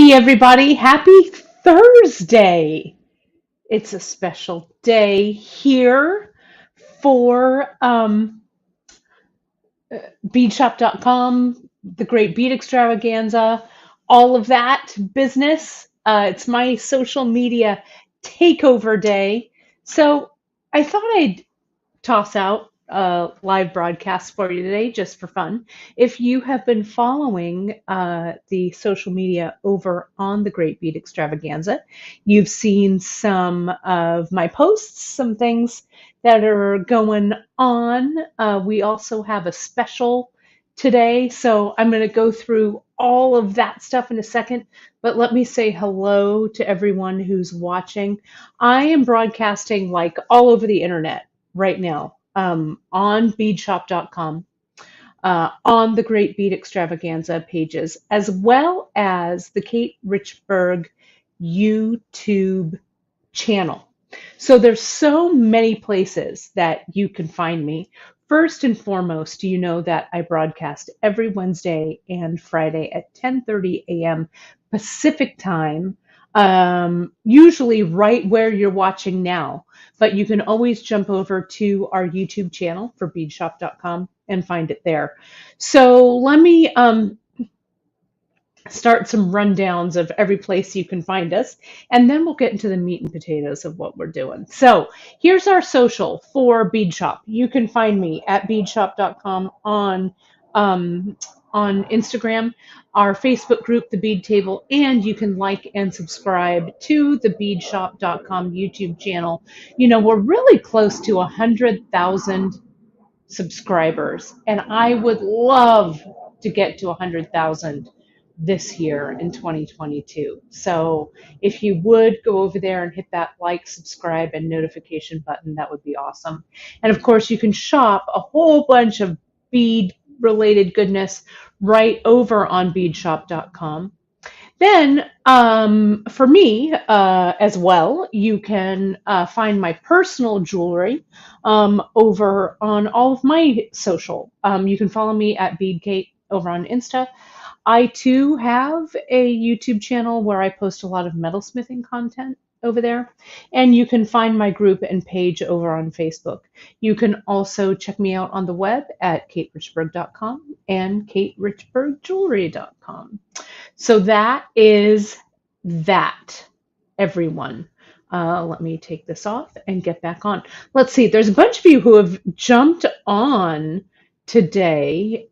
Hey everybody, happy Thursday. It's a special day here for Beadshop.com, the Great Bead Extravaganza, all of that business. It's my social media takeover day. So I thought I'd toss out a live broadcast for you today just for fun. If you have been following the social media over on the Great Bead Extravaganza, you've seen some of my posts, some things that are going on. We also have a special today, so I'm going to go through all of that stuff in a second, but let me say hello to everyone who's watching. I am broadcasting like all over the internet right now, on beadshop.com, on the Great Bead Extravaganza pages, as well as the Kate Richberg YouTube channel. So there's so many places that you can find me. First and foremost, you know that I broadcast every Wednesday and Friday at 10:30 a.m. Pacific time, usually right where you're watching now. But you can always jump over to our YouTube channel for beadshop.com and find it there. So let me start some rundowns of every place you can find us, and then we'll get into the meat and potatoes of what we're doing. So here's our social for Beadshop. You can find me at beadshop.com on Instagram, our Facebook group, The Bead Table, and you can like and subscribe to the beadshop.com YouTube channel. You know, we're really close to 100,000 subscribers, and I would love to get to 100,000 this year in 2022. So if you would go over there and hit that like, subscribe, and notification button, that would be awesome. And of course, you can shop a whole bunch of bead related goodness right over on beadshop.com. Then, for me as well, you can find my personal jewelry over on all of my social. You can follow me at BeadKate over on Insta. I too have a YouTube channel where I post a lot of metalsmithing content over there. And you can find my group and page over on Facebook. You can also check me out on the web at katerichberg.com and katerichbergjewelry.com. So that is that, everyone. Let me take this off and get back on. Let's see, there's a bunch of you who have jumped on today,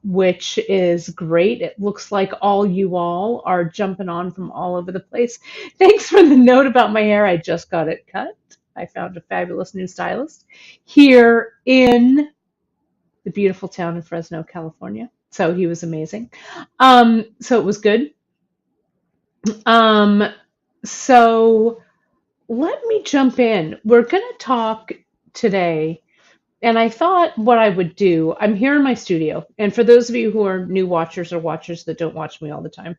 which is great. It looks like all you all are jumping on from all over the place. Thanks for the note about my hair. I just got it cut. I found a fabulous new stylist here in the beautiful town of Fresno, California. So he was amazing. So it was good. Um, so let me jump in. We're going to talk today, and I thought what I would do, I'm here in my studio, and for those of you who are new watchers or watchers that don't watch me all the time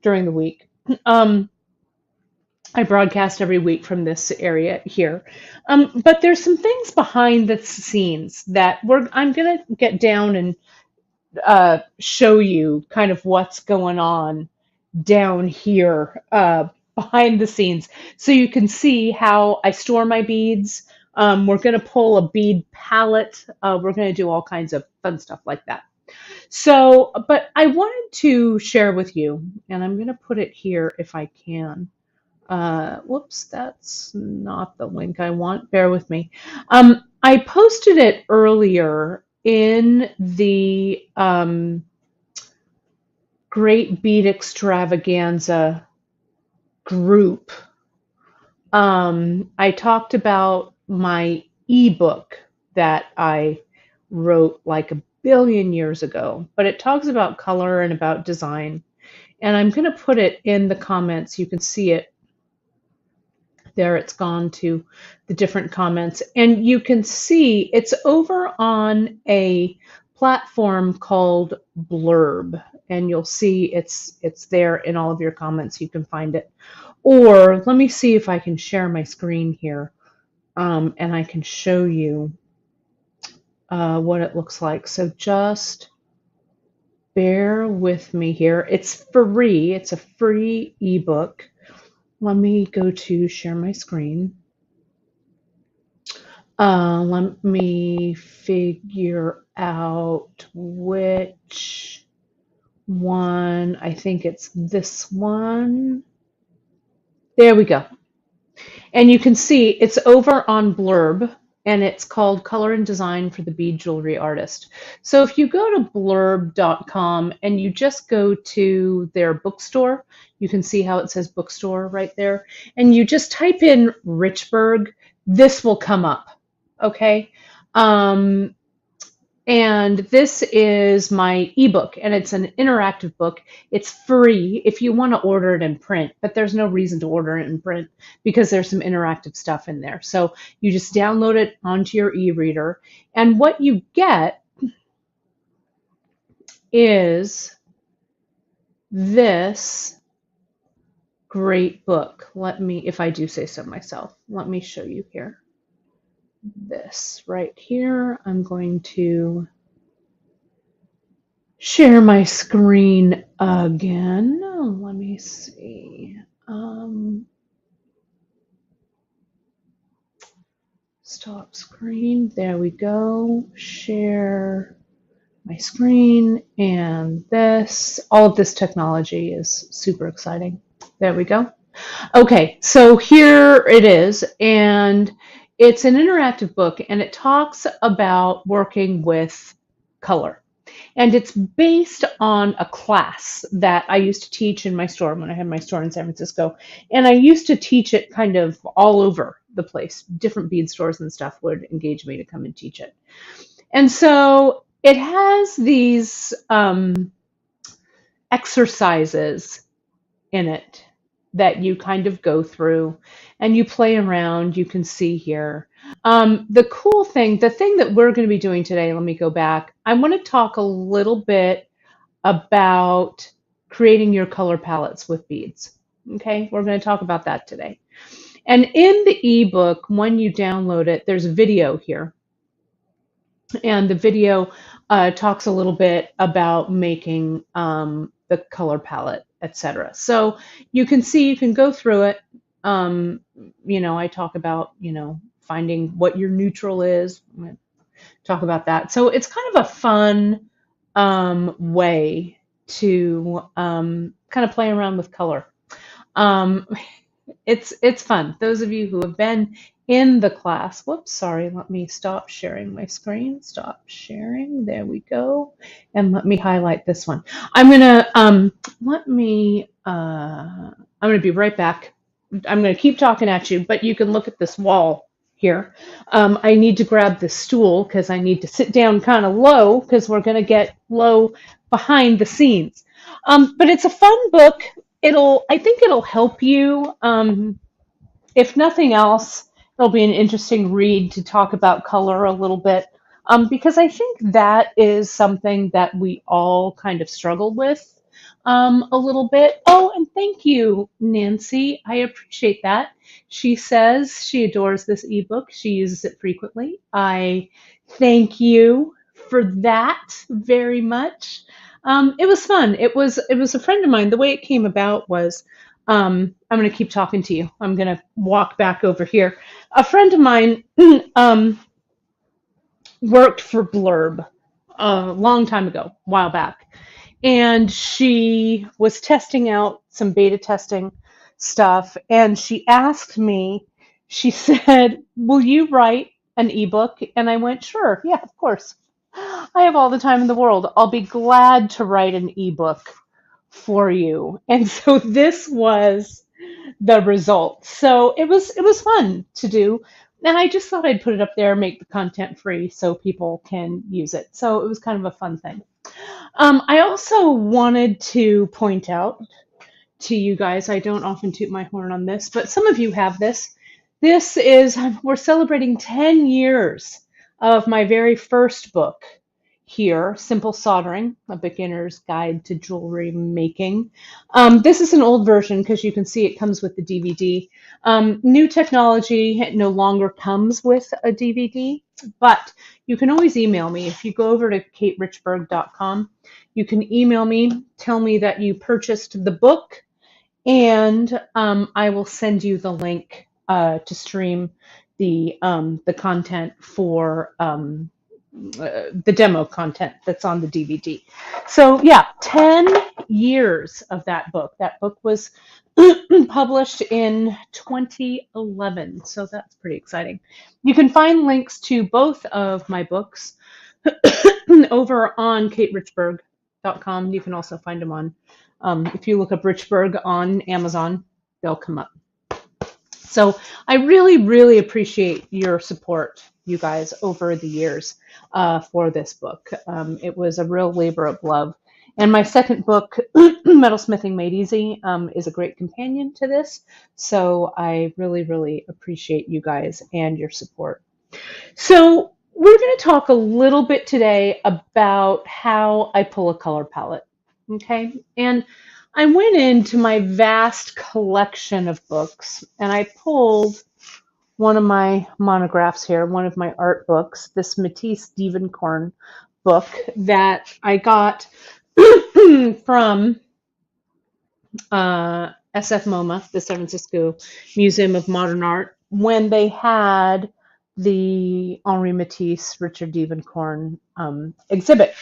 during the week, I broadcast every week from this area here. But there's some things behind the scenes that I'm going to get down and show you kind of what's going on down here behind the scenes, so you can see how I store my beads. We're going to pull a bead palette. We're going to do all kinds of fun stuff like that. So, but I wanted to share with you, and I'm going to put it here if I can. Whoops, that's not the link I want. Bear with me. I posted it earlier in the Great Bead Extravaganza group. I talked about my ebook that I wrote like a billion years ago, but it talks about color and about design. And I'm going to put it in the comments. You can see it there. It's gone to the different comments. And you can see it's over on a platform called Blurb. And you'll see it's there in all of your comments. You can find it. Or let me see if I can share my screen here, and I can show you what it looks like. So just bear with me here. It's free. It's a free ebook. Let me go to share my screen. Let me figure out which one. I think it's this one. There we go. And you can see it's over on Blurb, and it's called Color and Design for the Bead Jewelry Artist. So if you go to blurb.com and you just go to their bookstore, you can see how it says bookstore right there, and you just type in Richburg, this will come up, okay? And this is my ebook, and it's an interactive book. It's free if you want to order it in print, but there's no reason to order it in print because there's some interactive stuff in there. So you just download it onto your e-reader, and what you get is this great book. Let me, if I do say so myself, let me show you here. This right here, I'm going to share my screen again. Let me see. Stop screen. There we go. Share my screen, and this. All of this technology is super exciting. There we go. Okay, so here it is, and it's an interactive book, and it talks about working with color. And it's based on a class that I used to teach in my store when I had my store in San Francisco. And I used to teach it kind of all over the place. Different bead stores and stuff would engage me to come and teach it. And so it has these exercises in it that you kind of go through and you play around. You can see here. The cool thing, the thing that we're going to be doing today, let me go back. I want to talk a little bit about creating your color palettes with beads. Okay, we're going to talk about that today. And in the ebook, when you download it, there's a video here. And the video talks a little bit about making the color palette, etc. So you can see, you can go through it. I talk about, finding what your neutral is. I'm going to talk about that. So it's kind of a fun way to kind of play around with color. It's fun. Those of you who have been in the class, whoops, sorry, let me stop sharing my screen. Stop sharing. There we go. And let me highlight this one. I'm gonna be right back. I'm gonna keep talking at you, but you can look at this wall here. I need to grab this stool because I need to sit down kind of low because we're gonna get low behind the scenes. But it's a fun book. I think it'll help you. If nothing else, it'll be an interesting read to talk about color a little bit, because I think that is something that we all kind of struggle with a little bit. Oh, and thank you, Nancy. I appreciate that. She says she adores this ebook. She uses it frequently. I thank you for that very much. It was fun. It was a friend of mine. The way it came about was, I'm going to keep talking to you. I'm going to walk back over here. A friend of mine worked for Blurb a long time ago, a while back. And she was testing out some beta testing stuff. And she asked me, she said, will you write an ebook? And I went, sure. Yeah, of course. I have all the time in the world. I'll be glad to write an ebook for you. And so this was the result. So it was fun to do. And I just thought I'd put it up there, make the content free so people can use it. So it was kind of a fun thing. I also wanted to point out to you guys, I don't often toot my horn on this, but some of you have this. We're celebrating 10 years of my very first book here, Simple Soldering, A Beginner's Guide to Jewelry Making. This is an old version because you can see it comes with the DVD. New technology, it no longer comes with a DVD, but you can always email me. If you go over to katerichberg.com, You can email me, tell me that you purchased the book, and I will send you the link to stream the content for the demo content that's on the DVD. So yeah, 10 years of that book. That book was published in 2011. So that's pretty exciting. You can find links to both of my books over on katerichberg.com. You can also find them on, if you look up Richberg on Amazon, they'll come up. So I really, really appreciate your support, you guys, over the years for this book. It was a real labor of love. And my second book, Metalsmithing Made Easy, is a great companion to this. So I really, really appreciate you guys and your support. So we're going to talk a little bit today about how I pull a color palette. Okay. And I went into my vast collection of books and I pulled one of my monographs here, one of my art books, this Matisse Dievenkorn book that I got from SF MoMA, the San Francisco Museum of Modern Art, when they had the Henri Matisse, Richard Dievenkorn exhibit.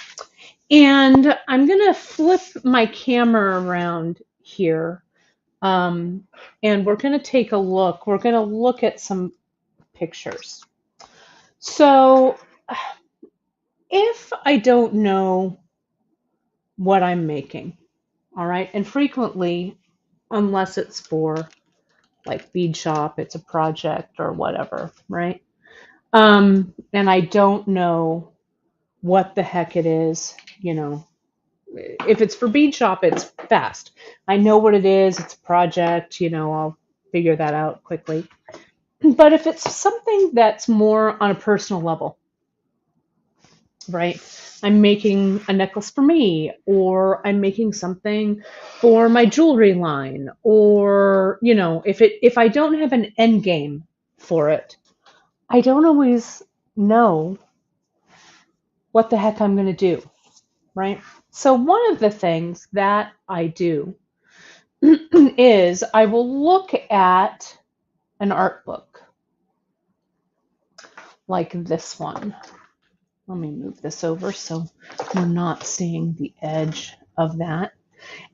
And I'm going to flip my camera around here, and we're going to take a look. We're going to look at some pictures. So if I don't know what I'm making, all right, and frequently, unless it's for like Beadshop, it's a project or whatever, right? And I don't know what the heck it is, you know. If it's for Beadshop, it's fast. I know what it is. It's a project, you know, I'll figure that out quickly. But if it's something that's more on a personal level, right? I'm making a necklace for me, or I'm making something for my jewelry line, or, you know, if I don't have an end game for it, I don't always know what the heck I'm going to do, right? So one of the things that I do is I will look at an art book like this one. Let me move this over so we're not seeing the edge of that.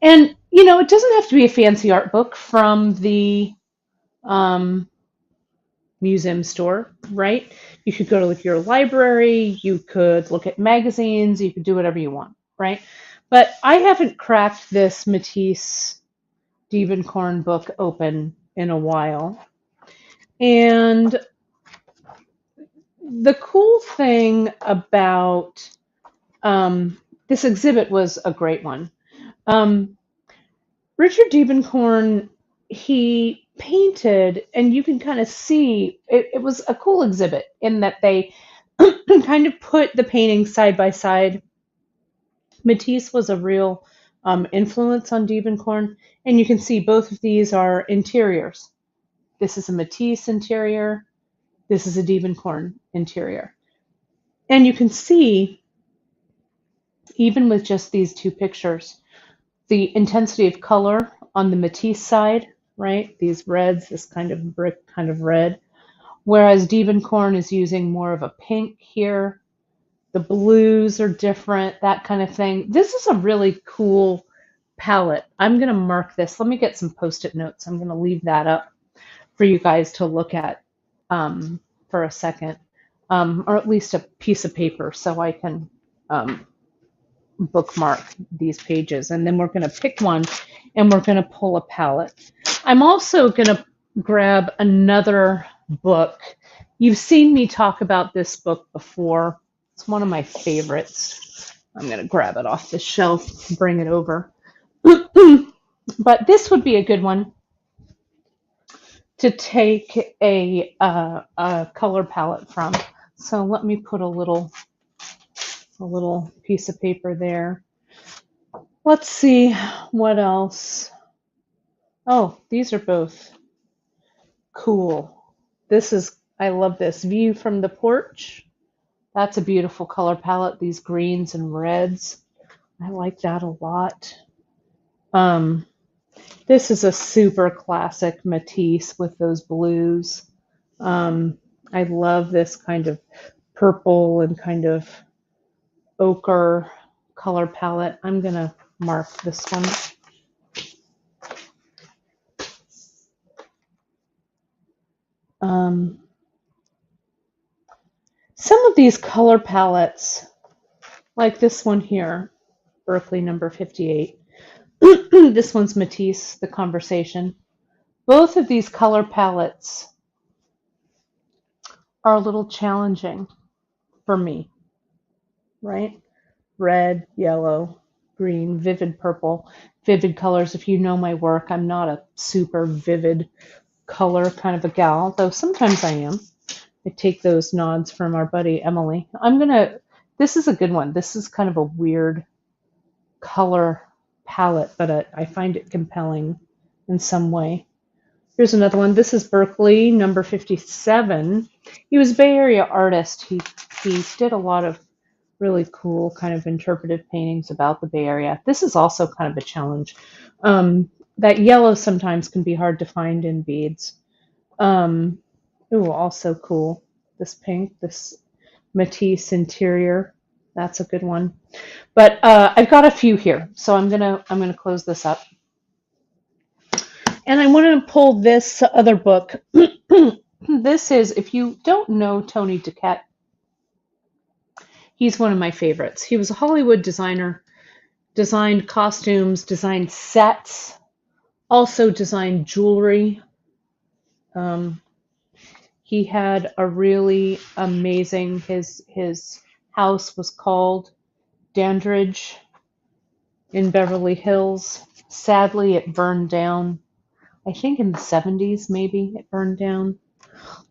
And, you know, it doesn't have to be a fancy art book from the museum store, right? You could go to like your library, you could look at magazines, you could do whatever you want, right? But I haven't cracked this Matisse Dievenkorn book open in a while. And the cool thing about this exhibit was a great one. Richard Dievenkorn, he painted, and you can kind of see, it was a cool exhibit in that they kind of put the paintings side by side. Matisse was a real influence on Dievenkorn, and you can see both of these are interiors. This is a Matisse interior. This is a Dievenkorn interior. And you can see, even with just these two pictures, the intensity of color on the Matisse side, right? These reds, this kind of brick kind of red, whereas Dievenkorn is using more of a pink here. The blues are different, that kind of thing. This is a really cool palette. I'm going to mark this. Let me get some Post-it notes. I'm going to leave that up for you guys to look at for a second, or at least a piece of paper so I can bookmark these pages. And then we're going to pick one and we're going to pull a palette. I'm also going to grab another book. You've seen me talk about this book before. It's one of my favorites. I'm going to grab it off the shelf, bring it over. But this would be a good one to take a color palette from. So let me put a little piece of paper there. Let's see what else. Oh, these are both cool. I love this View from the Porch. That's a beautiful color palette, these greens and reds. I like that a lot. Um, this is a super classic Matisse with those blues. Um, I love this kind of purple and kind of ochre color palette. I'm going to mark this one. Um, some of these color palettes, like this one here, Berkeley number 58. This one's Matisse, The Conversation. Both of these color palettes are a little challenging for me, right? Red, yellow, green, vivid purple, vivid colors. If you know my work, I'm not a super vivid color kind of a gal, though sometimes I am. I take those nods from our buddy Emily. This is a good one. This is kind of a weird color palette, but I find it compelling in some way. Here's another one. This is Berkeley, number 57. He was a Bay Area artist. He did a lot of really cool kind of interpretive paintings about the Bay Area. This is also kind of a challenge. That yellow sometimes can be hard to find in beads. Ooh, also cool. This pink, this Matisse interior. That's a good one. But I've got a few here, so I'm gonna close this up. And I want to pull this other book. This is, if you don't know Tony Duquette, he's one of my favorites. He was a Hollywood designer, designed costumes, designed sets, also designed jewelry. He had a really amazing, his house was called Dandridge in Beverly Hills. Sadly, it burned down. I think in the 70s, maybe it burned down.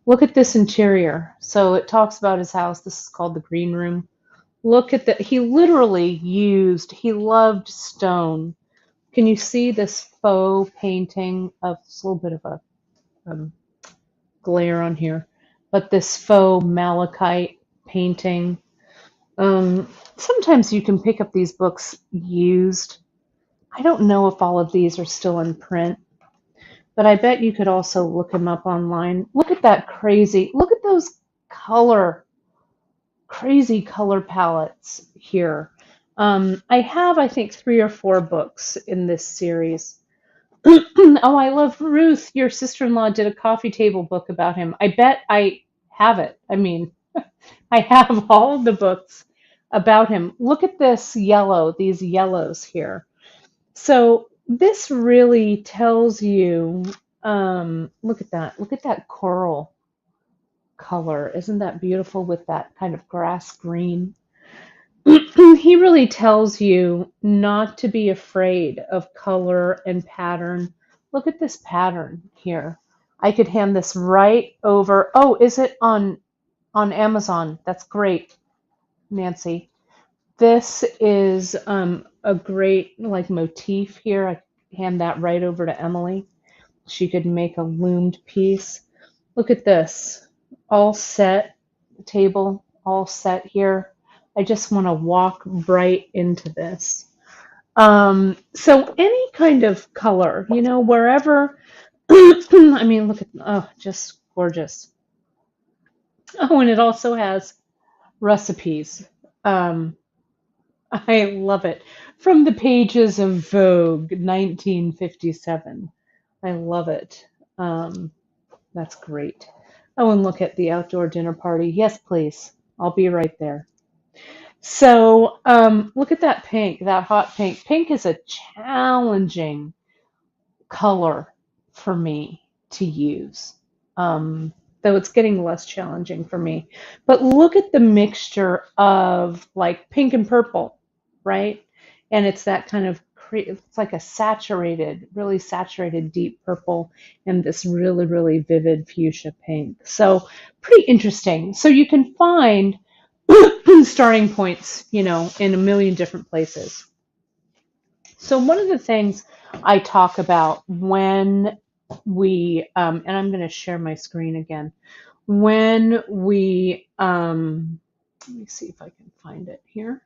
Look at this interior. So it talks about his house. This is called the Green Room. Look at that. He loved stone. Can you see this faux painting of, it's a little bit of a glare on here, but this faux malachite painting. Sometimes you can pick up these books used. I don't know if all of these are still in print, but I bet you could also look them up online. Look at that look at those crazy color palettes here. I have, I think, 3 or 4 books in this series. Oh, I love Ruth. Your sister-in-law did a coffee table book about him. I bet I have it. I mean, I have all the books about him. Look at this yellow, these yellows here. So this really tells you, look at that coral color. Isn't that beautiful with that kind of grass green? He really tells you not to be afraid of color and pattern. Look at this pattern here. I could hand this right over. Oh, is it on Amazon? That's great, Nancy. This is a great like motif here. I hand that right over to Emily. She could make a loomed piece. Look at this, all set, table, all set here. I just want to walk right into this. So any kind of color, wherever, I mean, look at, oh, just gorgeous. Oh, and it also has recipes. Um, I love it. From the pages of Vogue, 1957. I love it. That's great. Oh, and look at the outdoor dinner party. Yes, please. I'll be right there. So, look at that pink, that hot pink. Pink is a challenging color for me to use, though it's getting less challenging for me. But look at the mixture of like pink and purple, right? And it's that kind of, it's like a saturated, really saturated deep purple and this really, really vivid fuchsia pink. So pretty interesting. So you can find starting points, in a million different places. So one of the things I talk about when and I'm going to share my screen again, when we, let me see if I can find it here.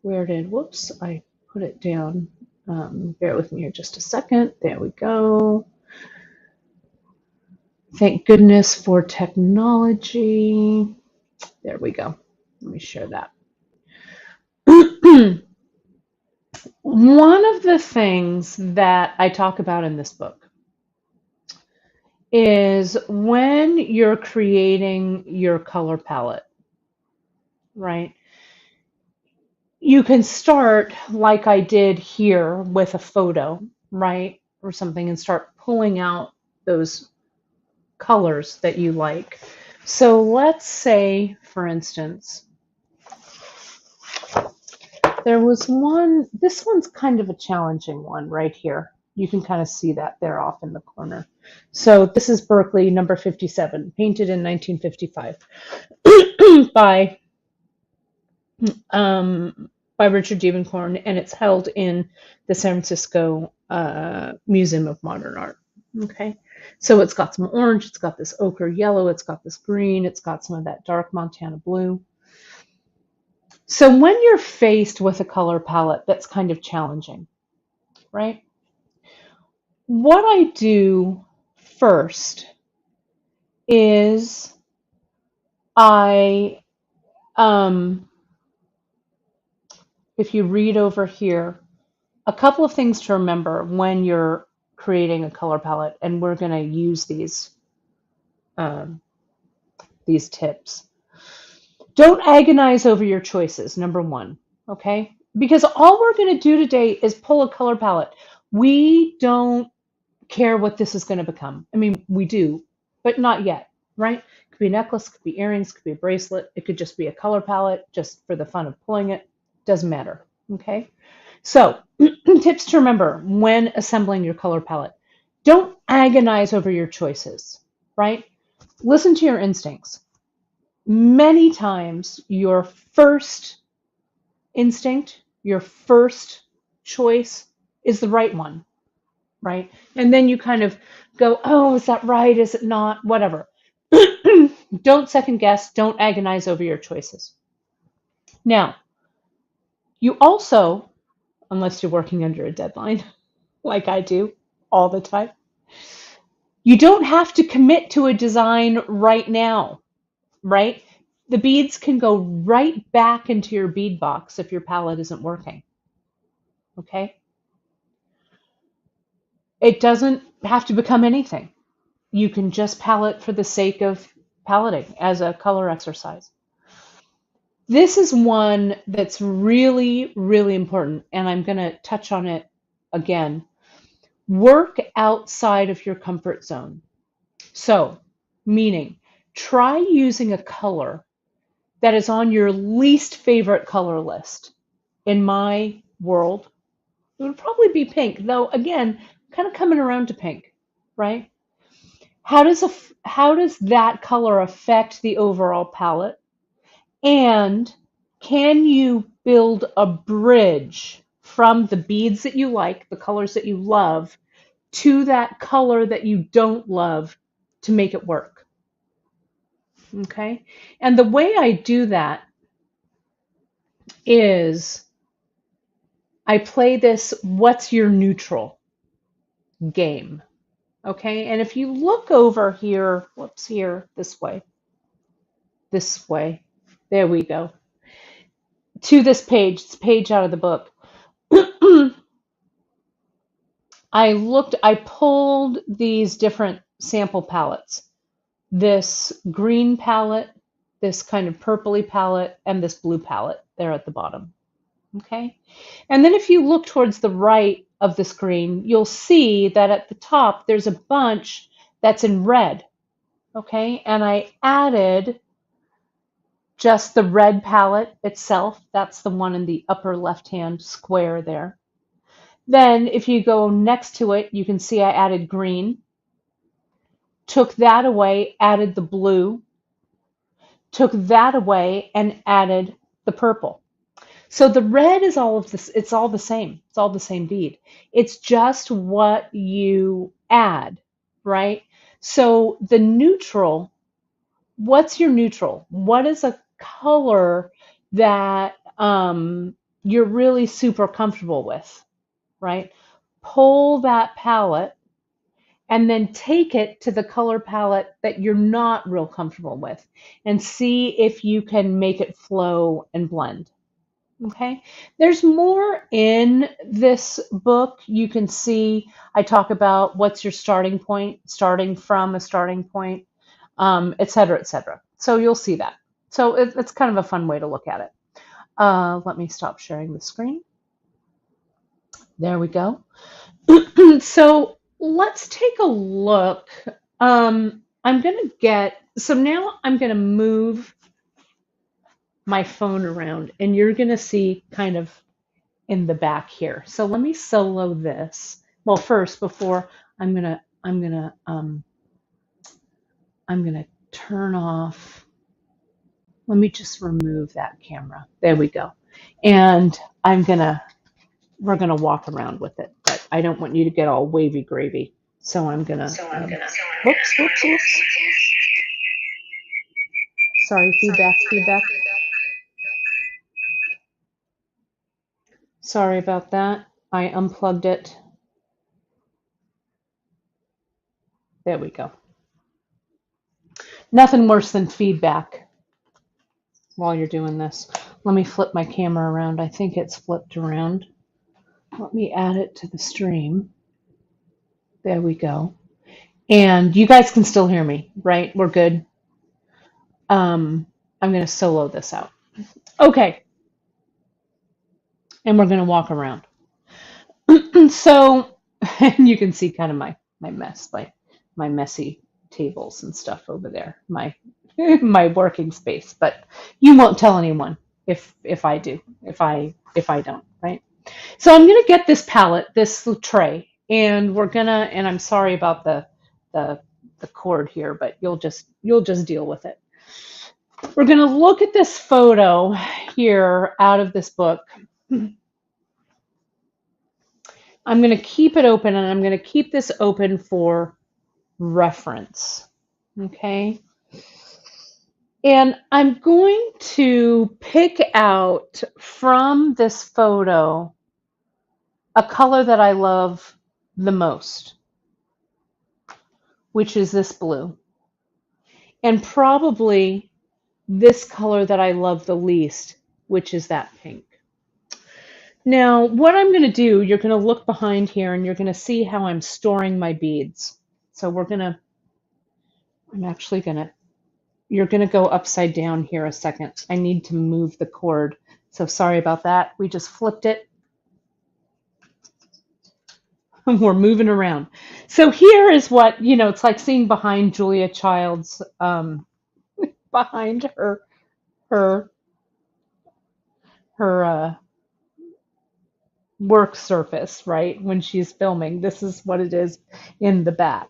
Whoops, I put it down. Bear with me here just a second. There we go. Thank goodness for technology. There we go. Let me share that. One of the things that I talk about in this book is when you're creating your color palette, right? You can start like I did here with a photo, right? Or something, and start pulling out those colors that you like. So let's say, for instance, there was one, this one's kind of a challenging one right here. You can kind of see that there off in the corner. So this is Berkeley, number 57, painted in 1955 by Richard Diebenkorn, and it's held in the San Francisco Museum of Modern Art. Okay, so it's got some orange, it's got this ochre yellow, it's got this green, it's got some of that dark Montana blue. So when you're faced with a color palette that's kind of challenging, right? What I do first is I, if you read over here, a couple of things to remember when you're creating a color palette, and we're going to use these tips. Don't agonize over your choices, number one, okay? Because all we're going to do today is pull a color palette. We don't care what this is going to become. I mean, we do, but not yet, right? It could be a necklace, it could be earrings, it could be a bracelet, it could just be a color palette, just for the fun of pulling it. Doesn't matter, okay? So, tips to remember when assembling your color palette. Don't agonize over your choices, right? Listen to your instincts. Many times, your first instinct, your first choice is the right one, right? And then you kind of go, oh, is that right? Is it not? Whatever. Don't second guess. Don't agonize over your choices. Now, you also, unless you're working under a deadline, like I do all the time, you don't have to commit to a design right now, right? The beads can go right back into your bead box if your palette isn't working, okay? It doesn't have to become anything. You can just palette for the sake of paletting as a color exercise. This is one that's really, really important, and I'm going to touch on it again. Work outside of your comfort zone. So, meaning, try using a color that is on your least favorite color list. In my world, it would probably be pink, though, again, kind of coming around to pink, right? How does that color affect the overall palette? And can you build a bridge from the beads that you like, the colors that you love, to that color that you don't love to make it work? Okay? And the way I do that is I play this what's your neutral game. Okay? And if you look over here, whoops, here, this way, there we go, to this page, it's a page out of the book. I pulled these different sample palettes. This green palette, this kind of purpley palette, and this blue palette there at the bottom. Okay? And then if you look towards the right of the screen, you'll see that at the top there's a bunch that's in red. Okay? And I added just the red palette itself. That's the one in the upper left-hand square there. Then if you go next to it, you can see I added green, took that away, added the blue, took that away, and added the purple. So the red is all of this, it's all the same. It's all the same bead. It's just what you add, right? So the neutral, what's your neutral? What is a color that you're really super comfortable with, right? Pull that palette and then take it to the color palette that you're not real comfortable with and see if you can make it flow and blend. Okay, there's more in this book. You can see I talk about what's your starting point, starting from a starting point, et cetera, et cetera. So you'll see that. So it's kind of a fun way to look at it. Let me stop sharing the screen. There we go. So let's take a look. I'm going to so now I'm going to move my phone around and you're going to see kind of in the back here. So let me solo this. Well, first, before I'm gonna turn off. Let me just remove that camera. There we go. And we're gonna walk around with it, but I don't want you to get all wavy gravy. So I'm gonna. Whoops. Sorry, feedback. Sorry about that. I unplugged it. There we go. Nothing worse than feedback while you're doing this. Let me flip my camera around. I think it's flipped around. Let me add it to the stream. There we go. And you guys can still hear me, right? We're good. I'm going to solo this out. Okay. And we're going to walk around. So, and you can see kind of my mess, my messy tables and stuff over there, my my working space. But you won't tell anyone if I do, if I don't, right? So I'm gonna get this palette, this tray, and and I'm sorry about the cord here, but you'll just deal with it. We're gonna look at this photo here out of this book. I'm going to keep it open and I'm going to keep this open for reference. Okay. And I'm going to pick out from this photo a color that I love the most, which is this blue. And probably this color that I love the least, which is that pink. Now, what I'm going to do, you're going to look behind here and you're going to see how I'm storing my beads. So you're going to go upside down here a second. I need to move the cord. So sorry about that. We just flipped it. We're moving around. So here is what, it's like seeing behind Julia Child's, behind her work surface, right? When she's filming, this is what it is in the back.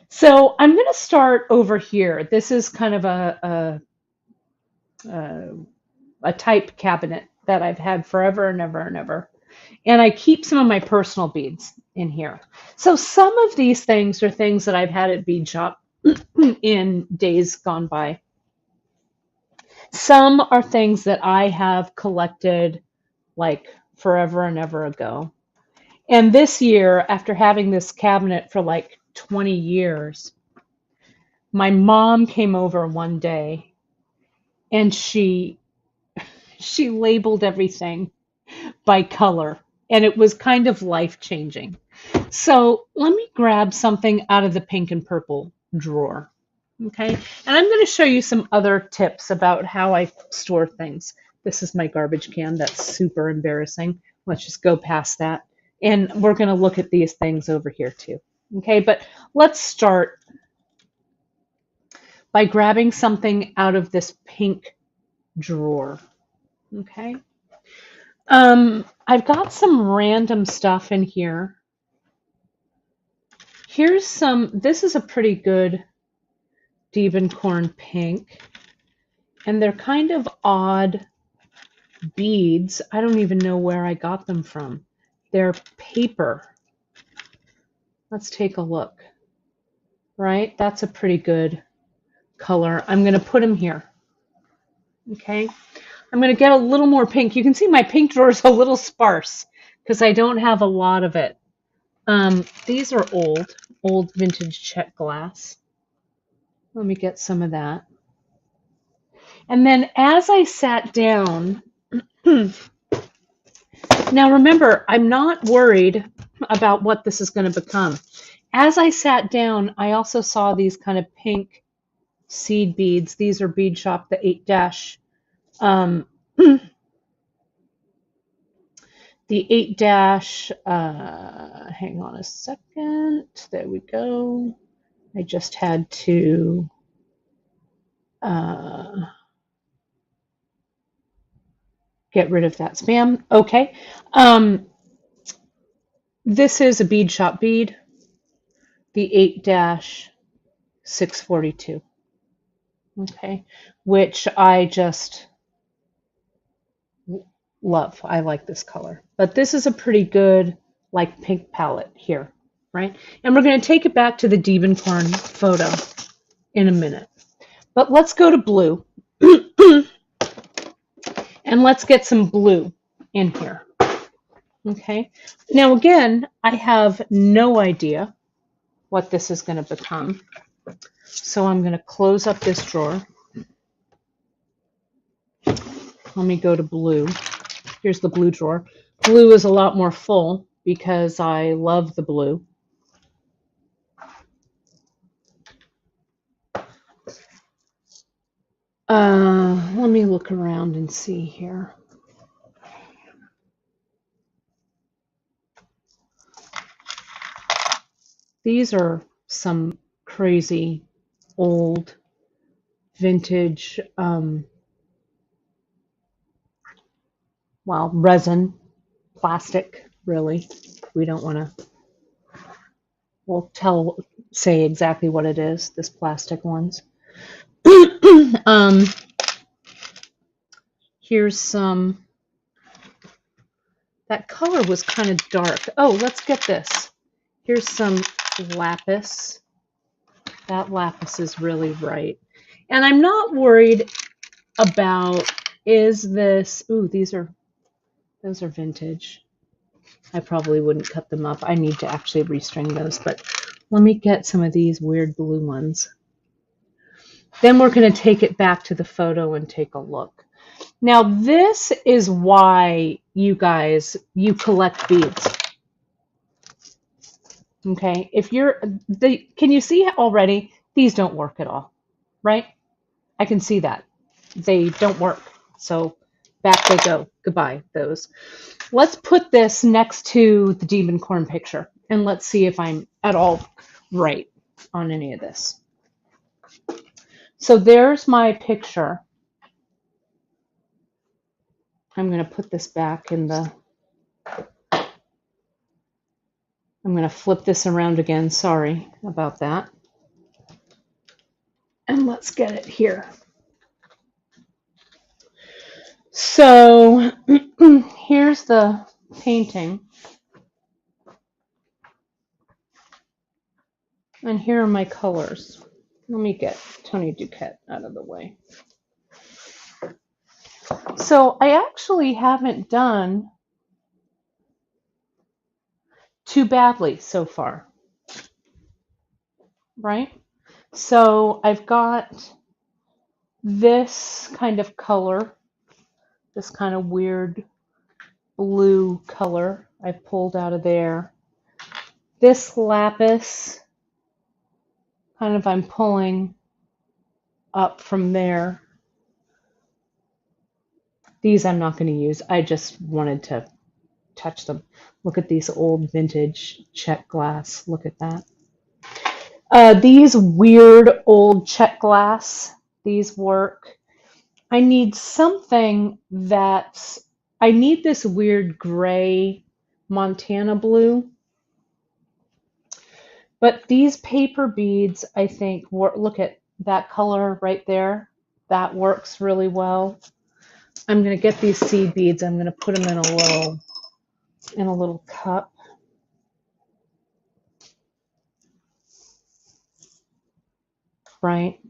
So I'm going to start over here. This is kind of a type cabinet that I've had forever and ever and ever. And I keep some of my personal beads in here. So some of these things are things that I've had at Beadshop in days gone by. Some are things that I have collected like forever and ever ago. And this year, after having this cabinet for like 20 years, my mom came over one day and she labeled everything by color, and it was kind of life-changing. So let me grab something out of the pink and purple drawer, okay? And I'm going to show you some other tips about how I store things. This is my garbage can. That's super embarrassing. Let's just go past that. And we're going to look at these things over here too, okay? But let's start by grabbing something out of this pink drawer, okay? I've got some random stuff in here. This is a pretty good Diebenkorn pink, and they're kind of odd beads. I don't even know where I got them from. They're paper. Let's take a look. Right? That's a pretty good color. I'm going to put them here. Okay? I'm going to get a little more pink. You can see my pink drawer is a little sparse because I don't have a lot of it. These are old vintage check glass. Let me get some of that. And then as I sat down, now remember, I'm not worried about what this is going to become. As I sat down, I also saw these kind of pink seed beads. These are Beadshop, the 8 dash. The 8 dash, hang on a second. There we go. I just had to get rid of that spam. Okay. This is a Beadshop bead, the 8 dash 642. Okay. Which I just love. I like this color. But this is a pretty good, like, pink palette here, right? And we're going to take it back to the Diebenkorn photo in a minute. But let's go to blue. And let's get some blue in here. Okay. Now, again, I have no idea what this is going to become. So I'm going to close up this drawer. Let me go to blue. Here's the blue drawer. Blue is a lot more full because I love the blue. Let me look around and see here. These are some crazy old vintage, well, resin, plastic, really. We don't want to, we'll say exactly what it is, this plastic ones. Here's some, that color was kind of dark. Oh, let's get this. Here's some lapis. That lapis is really bright. And I'm not worried about, is this, ooh, those are vintage. I probably wouldn't cut them up. I need to actually restring those, but let me get some of these weird blue ones. Then we're going to take it back to the photo and take a look. Now, this is why you guys, you collect beads. Okay, if you're, can you see already? These don't work at all, right? I can see that. They don't work. So back they go. Goodbye, those. Let's put this next to the Diebenkorn picture, and let's see if I'm at all right on any of this. So there's my picture. I'm going to put this back in the, I'm going to flip this around again. Sorry about that. And let's get it here. So here's the painting. And here are my colors. Let me get Tony Duquette out of the way. So I actually haven't done too badly so far, right? So I've got this kind of color, this kind of weird blue color I've pulled out of there. This lapis, kind of I'm pulling up from there. These I'm not going to use. I just wanted to touch them. Look at these old vintage check glass. Look at that. These weird old check glass, these work. I need something that's, I need this weird gray Montana blue. But these paper beads, I think, work. Look at that color right there. That works really well. I'm going to get these seed beads. I'm going to put them in a little cup. Right?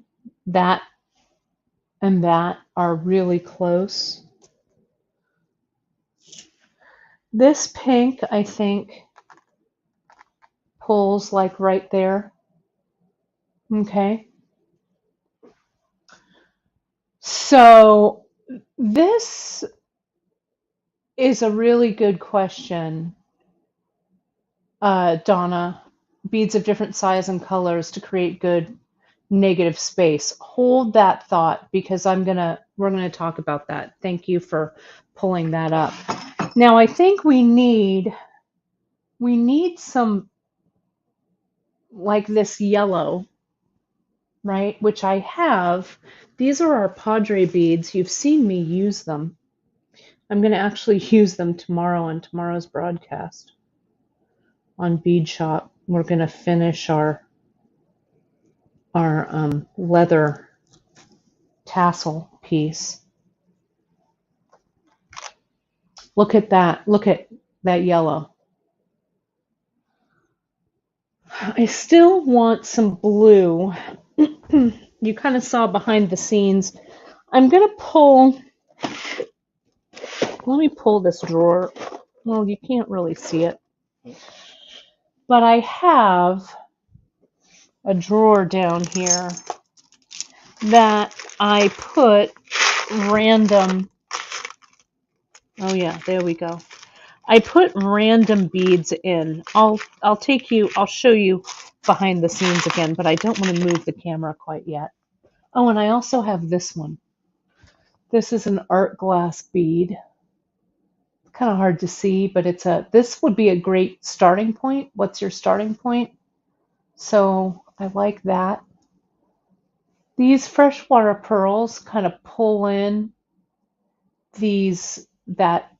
That and that are really close. This pink, I think, pulls like right there. Okay. So this is a really good question, Donna. Beads of different size and colors to create good negative space. Hold that thought because we're gonna talk about that. Thank you for pulling that up. Now I think we need some like this yellow, right? Which I have. These are our Padre beads. You've seen me use them. I'm going to actually use them tomorrow on tomorrow's broadcast on Beadshop. We're going to finish our leather tassel piece. Look at that. Look at that yellow. I still want some blue. You kind of saw behind the scenes. I'm going to let me pull this drawer. Well, you can't really see it. But I have a drawer down here that I put random, oh yeah, there we go. I put random beads in. I'll show you behind the scenes again, but I don't want to move the camera quite yet. Oh, and I also have this one. This is an art glass bead. Kind of hard to see, but this would be a great starting point. What's your starting point? So I like that. These freshwater pearls kind of pull in that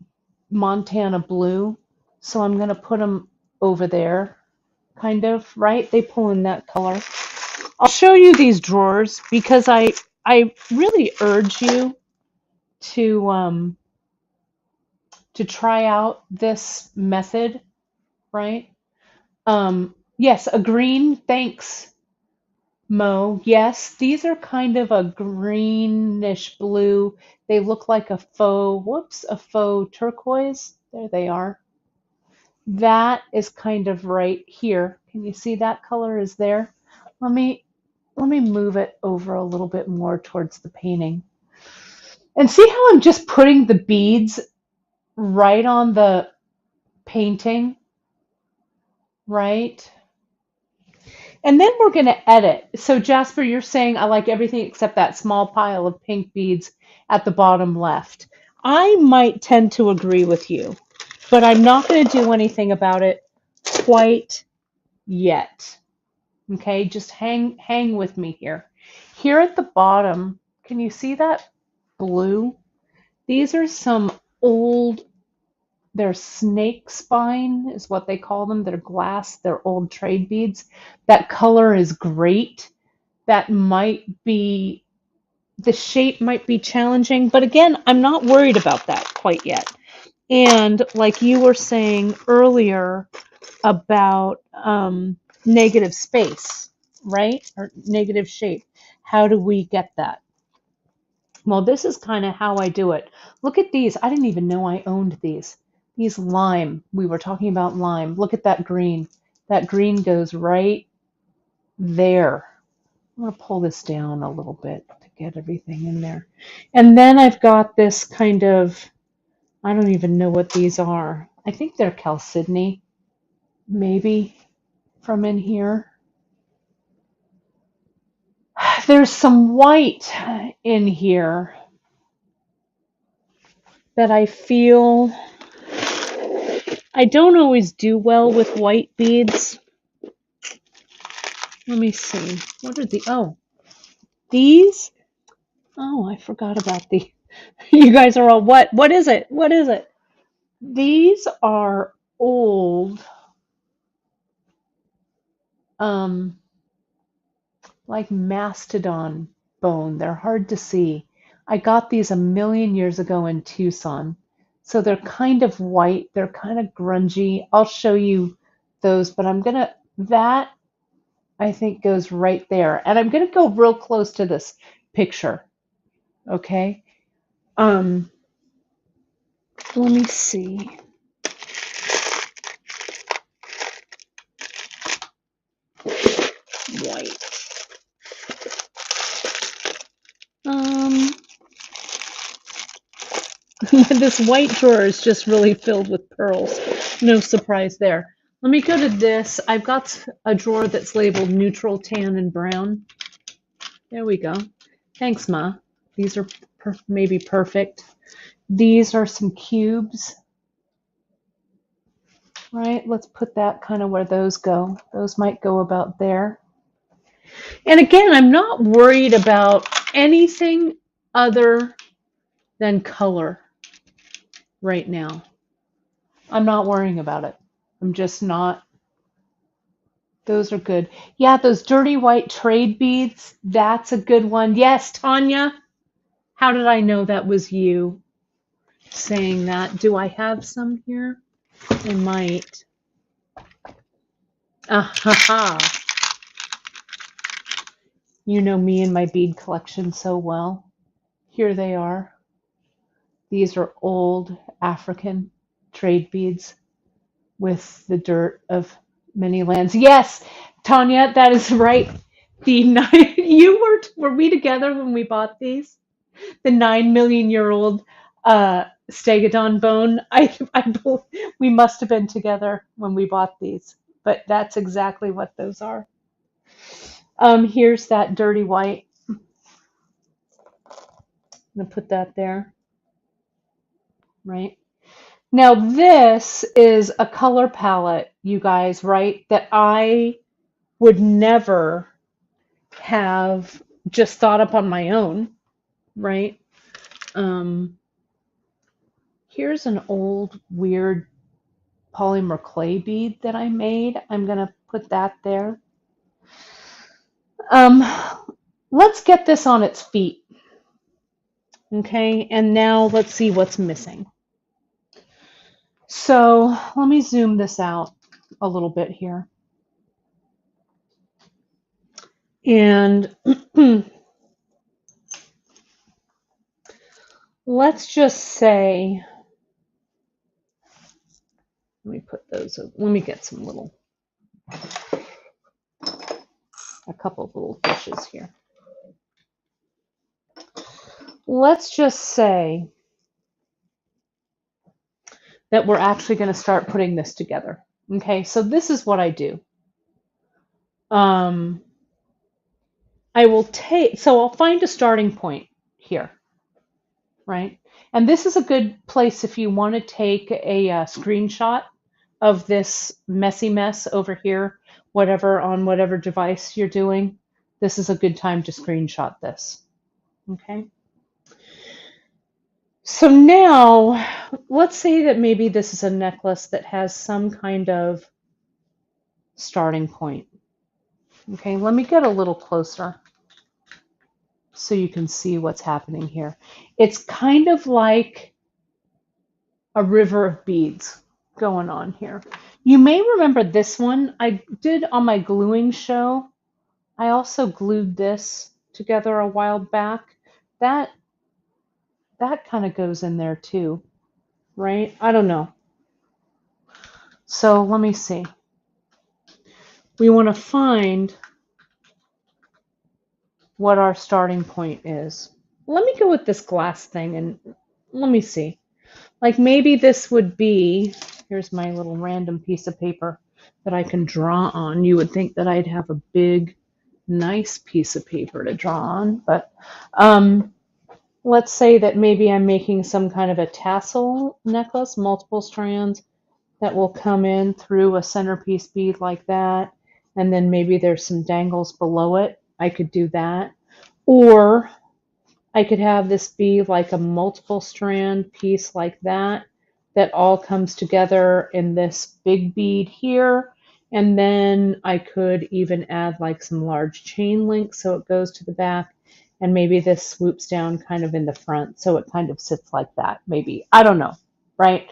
Montana blue. So I'm going to put them over there, kind of, right? They pull in that color. I'll show you these drawers because I really urge you to try out this method, right? Yes, a green, thanks, Mo. Yes, these are kind of a greenish blue. They look like a faux turquoise. There they are. That is kind of right here. Can you see that color is there? Let me move it over a little bit more towards the painting. And see how I'm just putting the beads right on the painting, right? And then we're going to edit. So Jasper, you're saying I like everything except that small pile of pink beads at the bottom left. I might tend to agree with you, but I'm not going to do anything about it quite yet. Okay, just hang with me here. Here at the bottom, can you see that blue? These are some old, they're snake spine is what they call them. They're glass, they're old trade beads. That color is great. That might be, the shape might be challenging, but again, I'm not worried about that quite yet. And like you were saying earlier about negative space, right? Or negative shape. How do we get that? Well, this is kind of how I do it. Look at these. I didn't even know I owned these. These lime. We were talking about lime. Look at that green. That green goes right there. I'm going to pull this down a little bit to get everything in there. And then I've got this kind of, I don't even know what these are. I think they're chalcedony, maybe, from in here. There's some white in here that I feel I don't always do well with white beads. Let me see. What are these? Oh, I forgot about the, you guys are all, what? What is it? What is it? These are old, like mastodon bone. They're hard to see. I got these a million years ago in Tucson. So they're kind of white. They're kind of grungy. I'll show you those, but that I think goes right there. And I'm going to go real close to this picture. Okay. Let me see. white. Um, this white drawer is just really filled with pearls. No surprise there. Let me go to this. I've got a drawer that's labeled neutral, tan, and brown. There we go. Thanks, Ma. These are maybe perfect. These are some cubes, right? Let's put that kind of where those go. Those might go about there. And again, I'm not worried about anything other than color right now. I'm not worrying about it. I'm just not. Those are good. Yeah, those dirty white trade beads, that's a good one. Yes, Tanya, how did I know that was you saying that? Do I have some here? I might. Ah, ha, ha. You know me and my bead collection so well. Here they are. These are old African trade beads with the dirt of many lands. Yes, Tanya, that is right. The nine, were we together when we bought these? The 9 million-year-old stegodon bone. We must have been together when we bought these, but that's exactly what those are. Here's that dirty white. I'm gonna put that there, right? Now this is a color palette, you guys, right? That I would never have just thought up on my own, right? Here's an old weird polymer clay bead that I made. I'm gonna put that there. Let's get this on its feet. Okay, and now let's see what's missing. So let me zoom this out a little bit here. And let's just say, let me put those, let me get some little, a couple of little dishes here. Let's just say that we're actually going to start putting this together. Okay, so this is what I do. I will so I'll find a starting point here, right? And this is a good place if you want to take a screenshot of this messy mess over here, on whatever device you're doing. This is a good time to screenshot this, okay? So now, let's say that maybe this is a necklace that has some kind of starting point. Okay, let me get a little closer so you can see what's happening here. It's kind of like a river of beads going on here. You may remember this one I did on my gluing show. I also glued this together a while back. That kind of goes in there too, right? I don't know. So let me see. We want to find what our starting point is. Let me go with this glass thing and let me see. Like maybe this would be, here's my little random piece of paper that I can draw on. You would think that I'd have a big, nice piece of paper to draw on, but let's say that maybe I'm making some kind of a tassel necklace, multiple strands that will come in through a centerpiece bead like that, and then maybe there's some dangles below it. I could do that. Or I could have this be like a multiple strand piece like that all comes together in this big bead here. And then I could even add like some large chain links so it goes to the back. And maybe this swoops down kind of in the front so it kind of sits like that. Maybe. I don't know, right?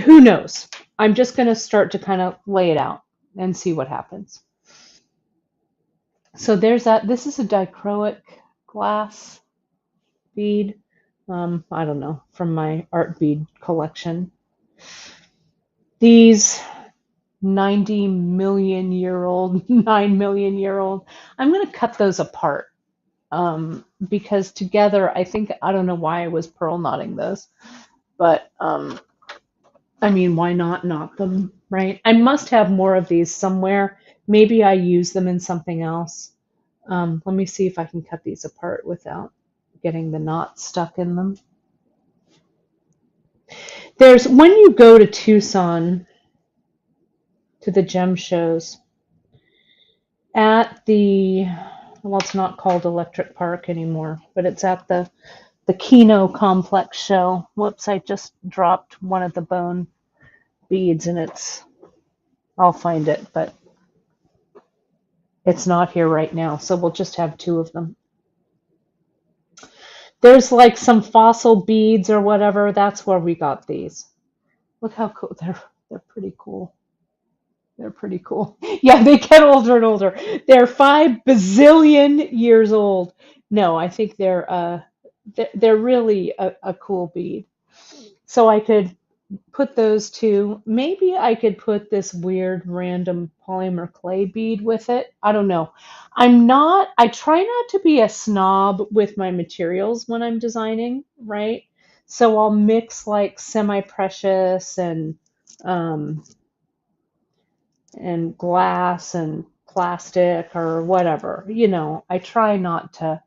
Who knows? I'm just going to start to kind of lay it out and see what happens. So there's that. This is a dichroic glass bead. I don't know, from my art bead collection. These 90 million year old, 9 million year old. I'm going to cut those apart because together, I don't know why I was pearl knotting those, but I mean, why not knot them, right? I must have more of these somewhere. Maybe I use them in something else. Let me see if I can cut these apart without getting the knot stuck in them. When you go to Tucson, to the gem shows, at well, it's not called Electric Park anymore, but it's at the Kino Complex show. Whoops, I just dropped one of the bone beads and I'll find it, but it's not here right now, so we'll just have two of them. There's like some fossil beads or whatever. That's where we got these. Look how cool. They're pretty cool. They're pretty cool. Yeah, they get older and older. They're 5 bazillion years old. No, I think they're really a cool bead. So I could put those two. Maybe I could put this weird random polymer clay bead with it. I don't know. I try not to be a snob with my materials when I'm designing, right? So I'll mix like semi-precious um, and glass and plastic or whatever. I try not to.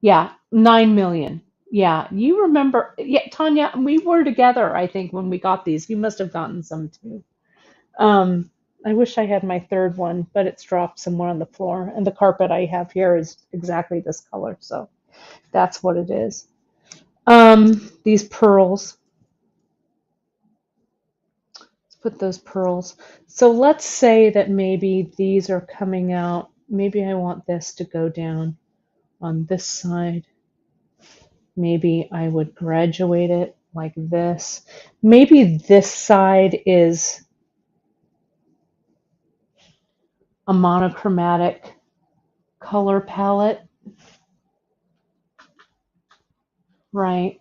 Yeah, 9 million. Yeah, you remember. Yeah, Tanya, we were together, I think, when we got these. You must have gotten some too. Um, I wish I had my third one, but it's dropped somewhere on the floor. And the carpet I have here is exactly this color, so that's what it is. These pearls. Let's put those pearls. So let's say that maybe these are coming out. Maybe I want this to go down on this side. Maybe I would graduate it like this. Maybe this side is a monochromatic color palette, right?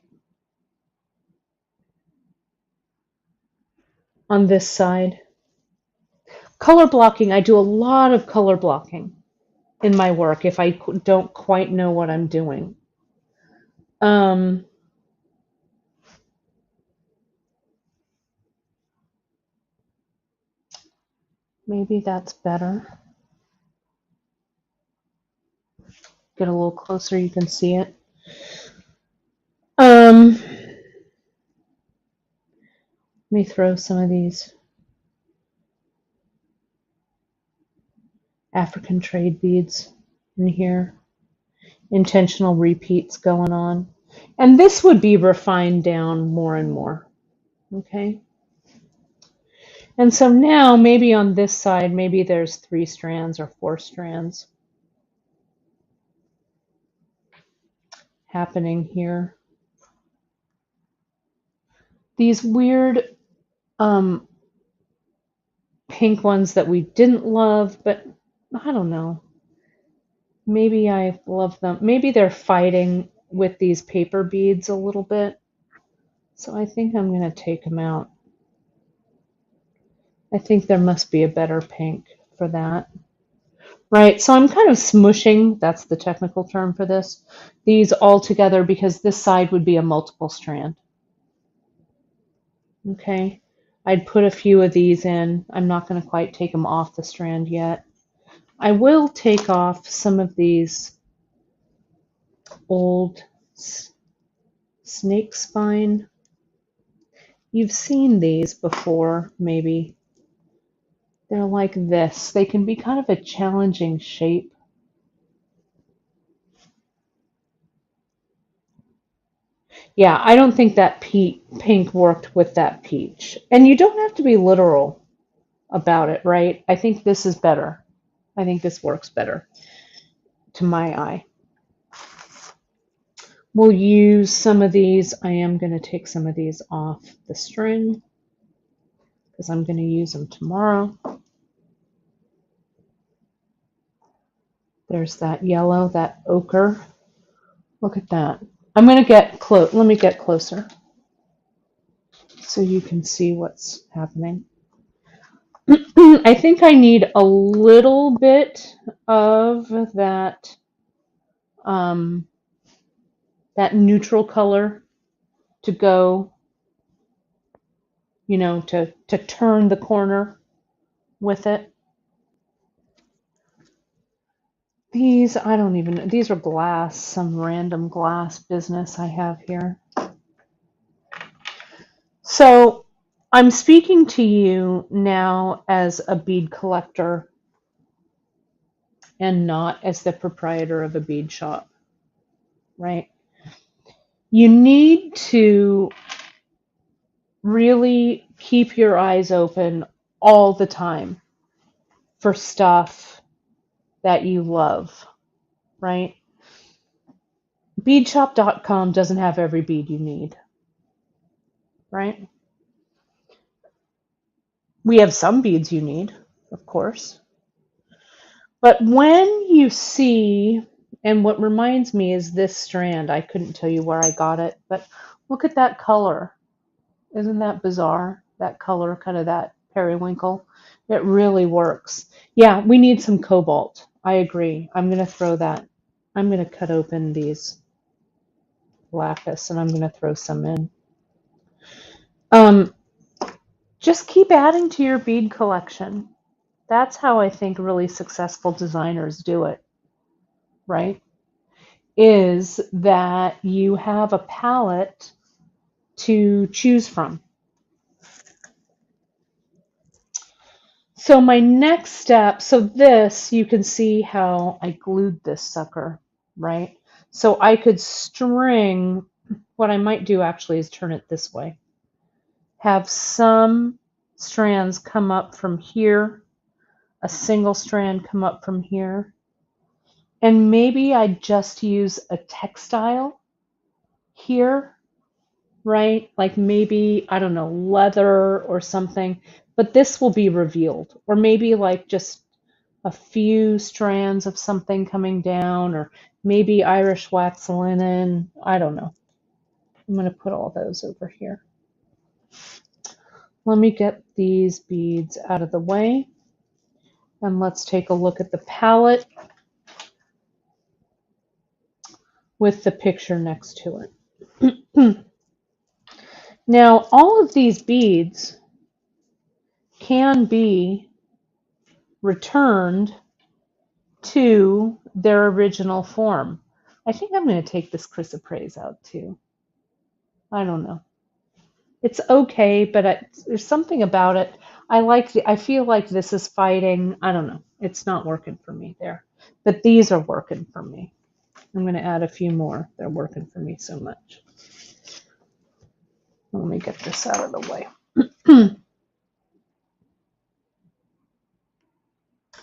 On this side. Color blocking, I do a lot of color blocking in my work if I don't quite know what I'm doing. Maybe that's better. Get a little closer, you can see it. Let me throw some of these African trade beads in here. Intentional repeats going on. And this would be refined down more and more. Okay. And so now maybe on this side, maybe there's 3 strands or 4 strands happening here. These weird pink ones that we didn't love, but I don't know. Maybe I love them. Maybe they're fighting with these paper beads a little bit. So I think I'm going to take them out. I think there must be a better pink for that. Right, so I'm kind of smushing, that's the technical term for this, these all together because this side would be a multiple strand. Okay, I'd put a few of these in. I'm not going to quite take them off the strand yet. I will take off some of these old snake spine. You've seen these before, maybe. They're like this. They can be kind of a challenging shape. Yeah, I don't think that pink worked with that peach. And you don't have to be literal about it, right? I think this is better. I think this works better to my eye. We'll use some of these. I am going to take some of these off the string because I'm going to use them tomorrow. There's that yellow, that ochre. Look at that. I'm going to get close. Let me get closer so you can see what's happening. I think I need a little bit of that um, that neutral color to go, to turn the corner with it. These, I don't even, these are glass, some random glass business I have here. So I'm speaking to you now as a bead collector and not as the proprietor of a bead shop, right? You need to really keep your eyes open all the time for stuff that you love, right? Beadshop.com doesn't have every bead you need, right? We have some beads you need, of course. But when you see, and what reminds me is this strand, I couldn't tell you where I got it, but look at that color. Isn't that bizarre? That color, kind of that periwinkle. It really works. Yeah, we need some cobalt. I agree. I'm going to throw that. I'm going to cut open these lapis and I'm going to throw some in. Um, just keep adding to your bead collection. That's how I think really successful designers do it, right? Is that you have a palette to choose from. So my next step, so this, you can see how I glued this sucker, right? So I could string, what I might do actually is turn it this way. Have some strands come up from here, a single strand come up from here, and maybe I just use a textile here, right? Like maybe, I don't know, leather or something, but this will be revealed. Or maybe like just a few strands of something coming down, or maybe Irish wax linen. I don't know. I'm going to put all those over here. Let me get these beads out of the way, and let's take a look at the palette with the picture next to it. Now, all of these beads can be returned to their original form. I think I'm going to take this chrysoprase out too. I don't know. It's okay, but there's something about it. I feel like this is fighting. I don't know. It's not working for me there. But these are working for me. I'm going to add a few more. They're working for me so much. Let me get this out of the way.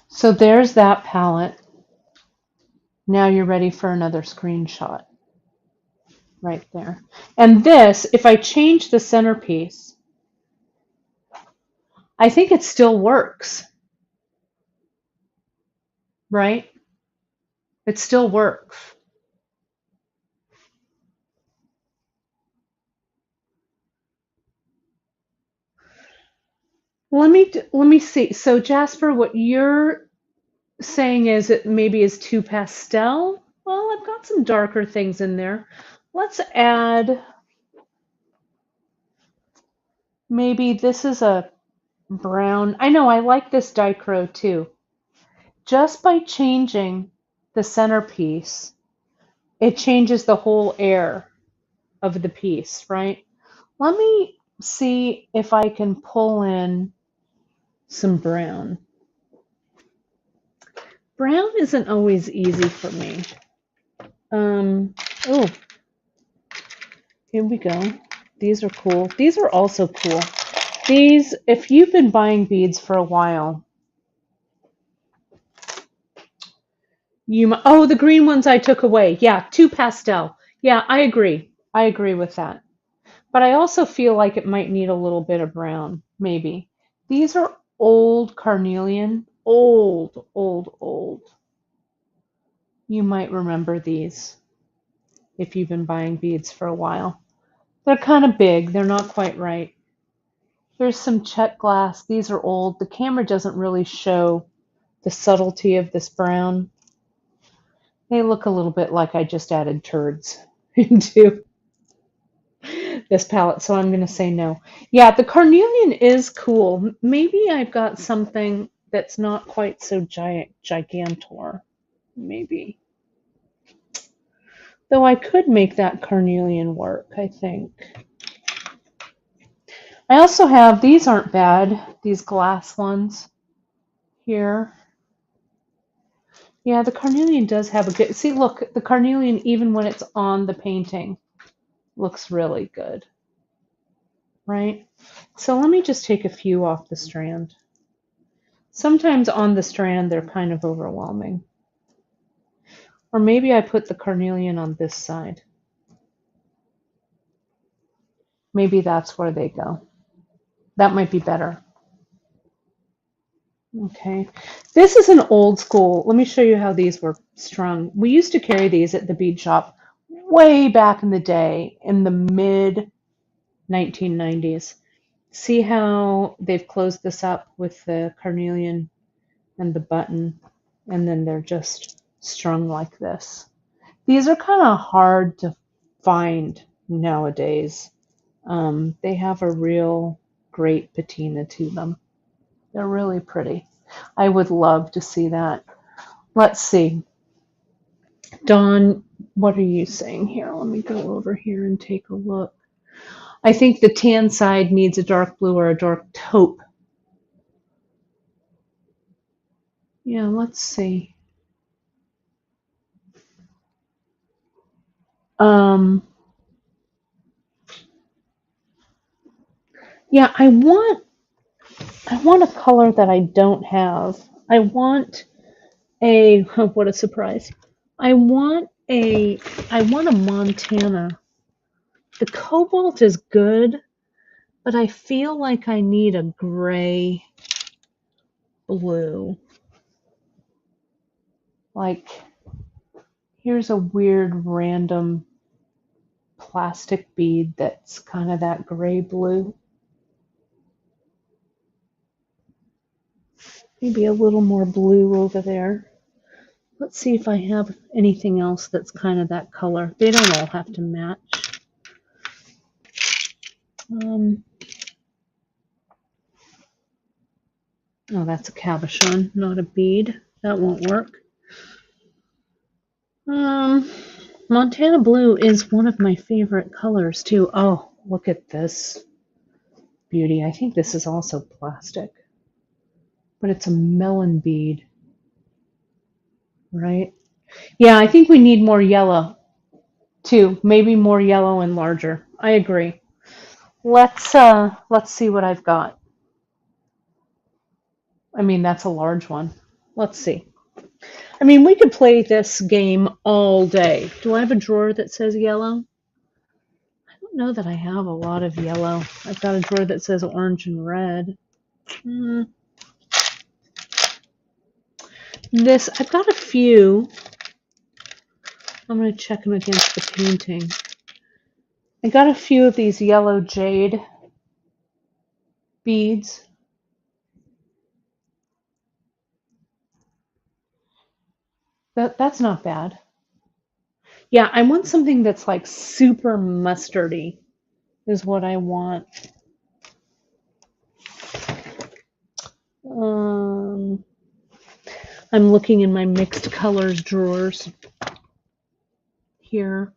So there's that palette. Now you're ready for another screenshot. Right there. And this, if I change the centerpiece, I think it still works, right? It still works. Let me see. So Jasper, what you're saying is it maybe is too pastel? Well, I've got some darker things in there. Let's add, maybe this is a brown. I know, I like this dichro too. Just by changing the centerpiece, it changes the whole air of the piece, right? Let me see if I can pull in some brown. Brown isn't always easy for me. Oh, here we go. These are cool. These are also cool. These, if you've been buying beads for a while, oh, the green ones I took away. Yeah, too pastel. Yeah, I agree. I agree with that. But I also feel like it might need a little bit of brown, maybe. These are old carnelian. Old, old, old. You might remember these if you've been buying beads for a while. They're kind of big. They're not quite right. Here's some check glass. These are old. The camera doesn't really show the subtlety of this brown. They look a little bit like I just added turds into this palette, so I'm going to say no. Yeah, the carnelian is cool. Maybe I've got something that's not quite so gigantor. Maybe. Though I could make that carnelian work, I think. I also have, these aren't bad, these glass ones here. Yeah, the carnelian does have a good, see, look, the carnelian, even when it's on the painting, looks really good, right? So let me just take a few off the strand. Sometimes on the strand, they're kind of overwhelming. Or maybe I put the carnelian on this side. Maybe that's where they go. That might be better. Okay. This is an old school. Let me show you how these were strung. We used to carry these at the bead shop way back in the day, in the mid 1990s. See how they've closed this up with the carnelian and the button, and then they're just strung like this. These are kind of hard to find nowadays. They have a real great patina to them. They're really pretty. I would love to see that. Let's see. Dawn, what are you saying here? Let me go over here and take a look. I think the tan side needs a dark blue or a dark taupe. Yeah, let's see. Yeah, I want a color that I don't have. I want a what a surprise. I want a Montana. The cobalt is good, but I feel like I need a gray blue. Like, here's a weird random plastic bead that's kind of that gray blue. Maybe a little more blue over there. Let's see if I have anything else that's kind of that color. They don't all have to match. Oh, that's a cabochon, not a bead. That won't work. Montana blue is one of my favorite colors too. Oh, look at this beauty. I think this is also plastic, but it's a melon bead, right? Yeah, I think we need more yellow too. Maybe more yellow and larger. I agree. Let's see what I've got. I mean, that's a large one. Let's see. I mean, we could play this game all day. Do I have a drawer that says yellow? I don't know that I have a lot of yellow. I've got a drawer that says orange and red. I've got a few. I'm going to check them against the painting. I got a few of these yellow jade beads. That's not bad. Yeah, I want something that's like super mustardy is what I want. I'm looking in my mixed colors drawers here.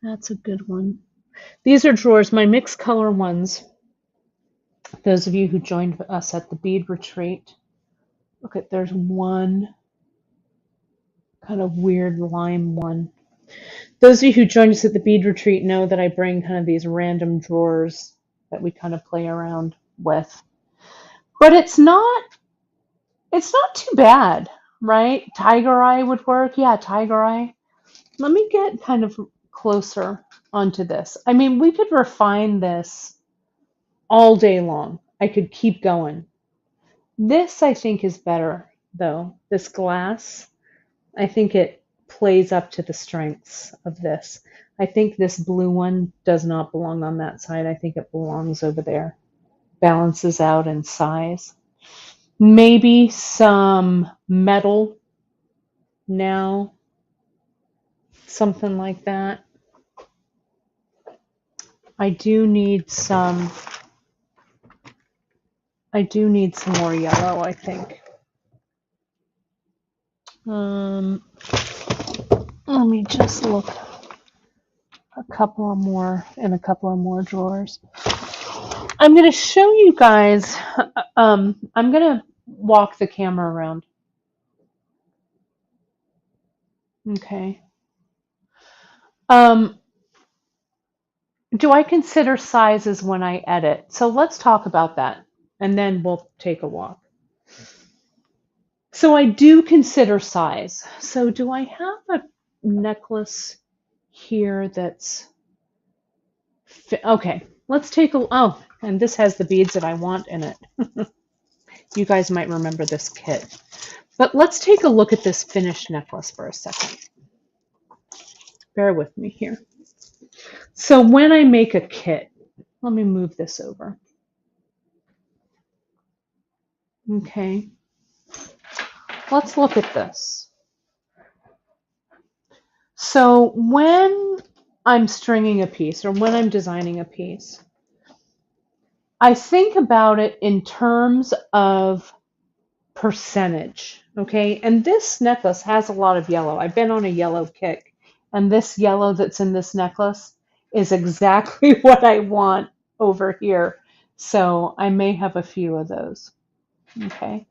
That's a good one. These are drawers, my mixed color ones. Those of you who joined us at the bead retreat. Look at, there's one kind of weird lime one. Those of you who joined us at the bead retreat know that I bring kind of these random drawers that we kind of play around with. But it's not too bad, right? Tiger eye would work. Yeah, tiger eye. Let me get kind of closer onto this. I mean, we could refine this all day long. I could keep going. This, I think, is better, though. This glass, I think it plays up to the strengths of this. I think this blue one does not belong on that side. I think it belongs over there. Balances out in size. Maybe some metal now, something like that. I do need some more yellow, I think. Let me just look a couple of more drawers. I'm going to show you guys, I'm going to walk the camera around. Okay. Do I consider sizes when I edit? So let's talk about that, and then we'll take a walk. So I do consider size. So do I have a necklace here that's okay? Let's take a oh, and this has the beads that I want in it. You guys might remember this kit. But let's take a look at this finished necklace for a second. Bear with me here. So when I make a kit, let me move this over. Okay. Let's look at this. So when I'm stringing a piece or when I'm designing a piece, I think about it in terms of percentage, okay? And this necklace has a lot of yellow. I've been on a yellow kick, and this yellow that's in this necklace is exactly what I want over here. So I may have a few of those, okay?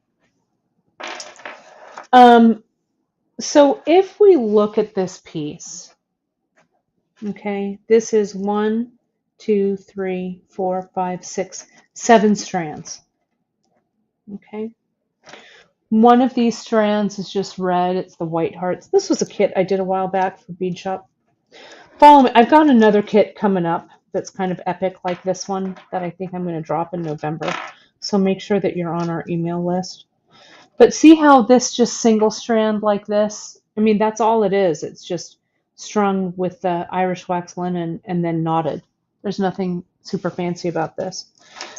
So if we look at this piece, okay, this is 1, 2, 3, 4, 5, 6, 7 strands, okay? One of these strands is just red. It's the white hearts. This was a kit I did a while back for Beadshop. Follow me. I've got another kit coming up that's kind of epic like this one that I think I'm going to drop in November. So make sure that you're on our email list. But see how this just single strand like this? I mean, that's all it is. It's just strung with the Irish wax linen and then knotted. There's nothing super fancy about this.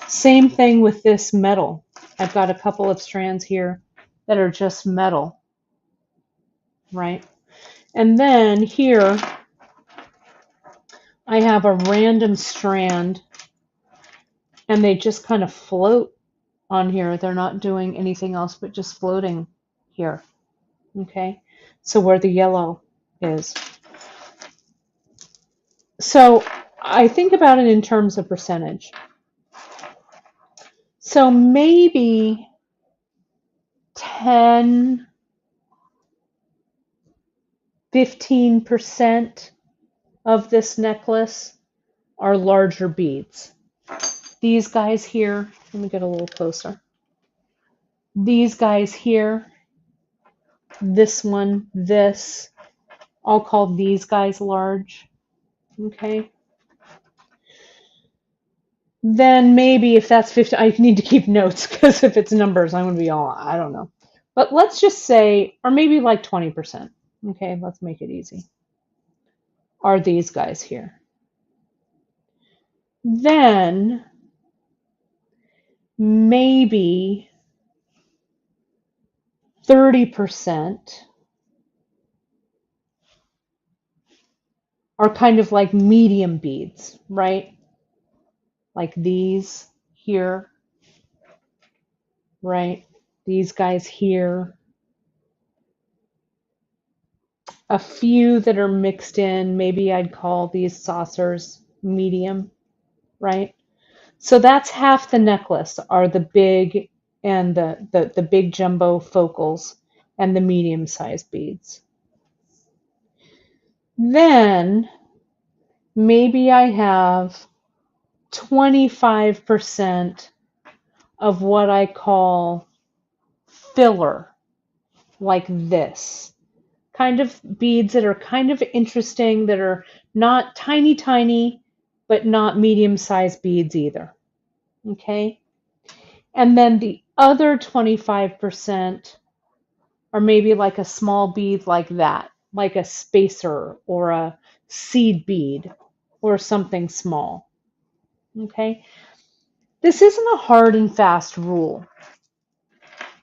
Same thing with this metal. I've got a couple of strands here that are just metal, right? And then here, I have a random strand, and they just kind of float on here. They're not doing anything else but just floating here, okay? So where the yellow is. So I think about it in terms of percentage. So maybe 10, 15% of this necklace are larger beads. These guys here, let me get a little closer. These guys here, this one, this, I'll call these guys large, okay? Then maybe if that's 50, I need to keep notes because if it's numbers, I'm going to be all, I don't know. But let's just say, or maybe like 20%, okay? Let's make it easy. Are these guys here. Then maybe 30% are kind of like medium beads, right? Like these here, right? These guys here. A few that are mixed in, maybe I'd call these saucers medium, right? So that's half the necklace are the big and the big jumbo focals and the medium-sized beads. Then maybe I have 25% of what I call filler, like this. Kind of beads that are kind of interesting, that are not tiny, tiny, but not medium-sized beads either. Okay? And then the other 25% are maybe like a small bead like that, like a spacer or a seed bead or something small. Okay? This isn't a hard and fast rule,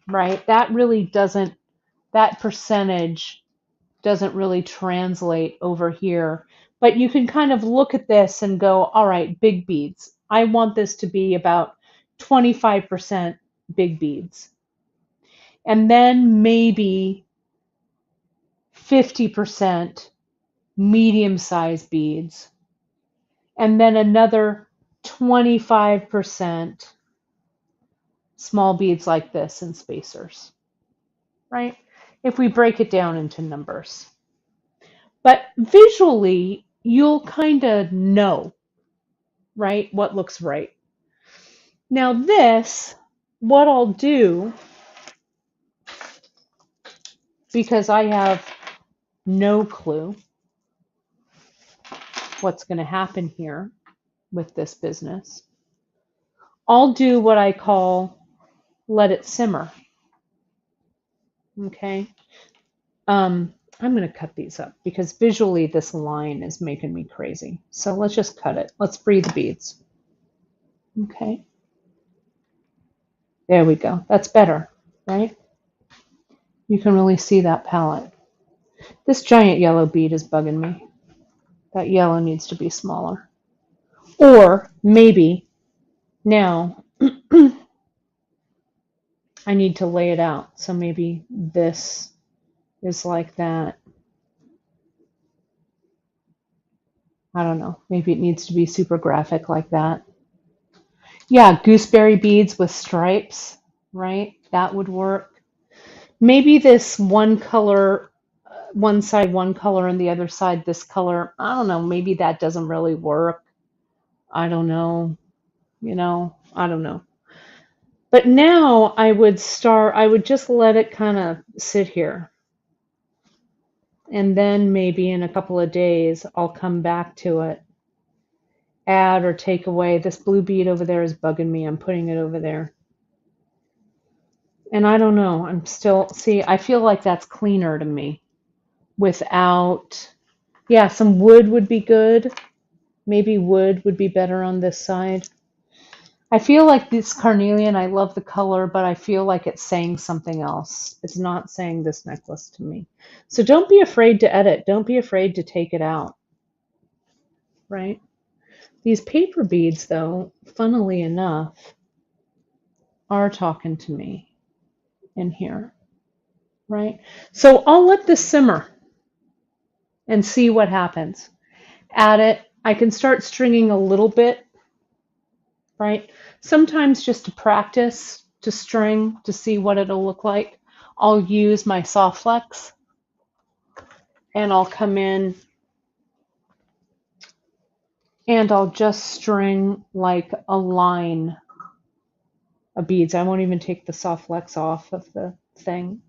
right? That percentage doesn't really translate over here. But you can kind of look at this and go, all right, big beads. I want this to be about 25% big beads. And then maybe 50% medium-sized beads. And then another 25% small beads like this and spacers, right? If we break it down into numbers. But visually, you'll kind of know, right, what looks right. Now this, what I'll do, because I have no clue what's going to happen here with this business, I'll do what I call let it simmer. Okay. I'm going to cut these up because visually this line is making me crazy. So let's just cut it. Let's free the beads. Okay. There we go. That's better, right? You can really see that palette. This giant yellow bead is bugging me. That yellow needs to be smaller. Or maybe now I need to lay it out. So maybe this is like that. I don't know. Maybe it needs to be super graphic like that. Yeah, gooseberry beads with stripes, right? That would work. Maybe this one color, one side one color and the other side this color. I don't know. Maybe that doesn't really work. I don't know. I don't know. But now I would just let it kind of sit here. And then maybe in a couple of days, I'll come back to it. Add or take away. This blue bead over there is bugging me. I'm putting it over there. And I don't know. I feel like that's cleaner to me. Without, yeah, some wood would be good. Maybe wood would be better on this side. I feel like this carnelian, I love the color, but I feel like it's saying something else. It's not saying this necklace to me. So don't be afraid to edit. Don't be afraid to take it out, right? These paper beads, though, funnily enough, are talking to me in here, right? So I'll let this simmer and see what happens. Add it. I can start stringing a little bit, right? Sometimes just to practice, to string, to see what it'll look like, I'll use my soft flex and I'll come in and I'll just string like a line of beads. I won't even take the soft flex off of the thing.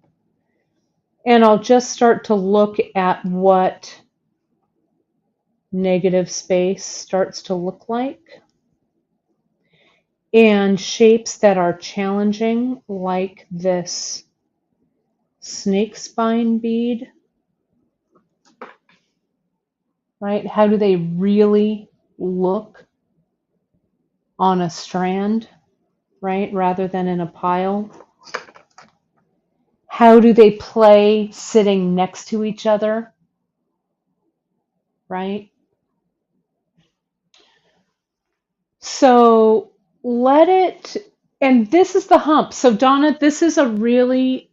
And I'll just start to look at what negative space starts to look like. And shapes that are challenging, like this snake spine bead, right? How do they really look on a strand, right? Rather than in a pile. How do they play sitting next to each other, right? So let it, and this is the hump. So Donna, this is a really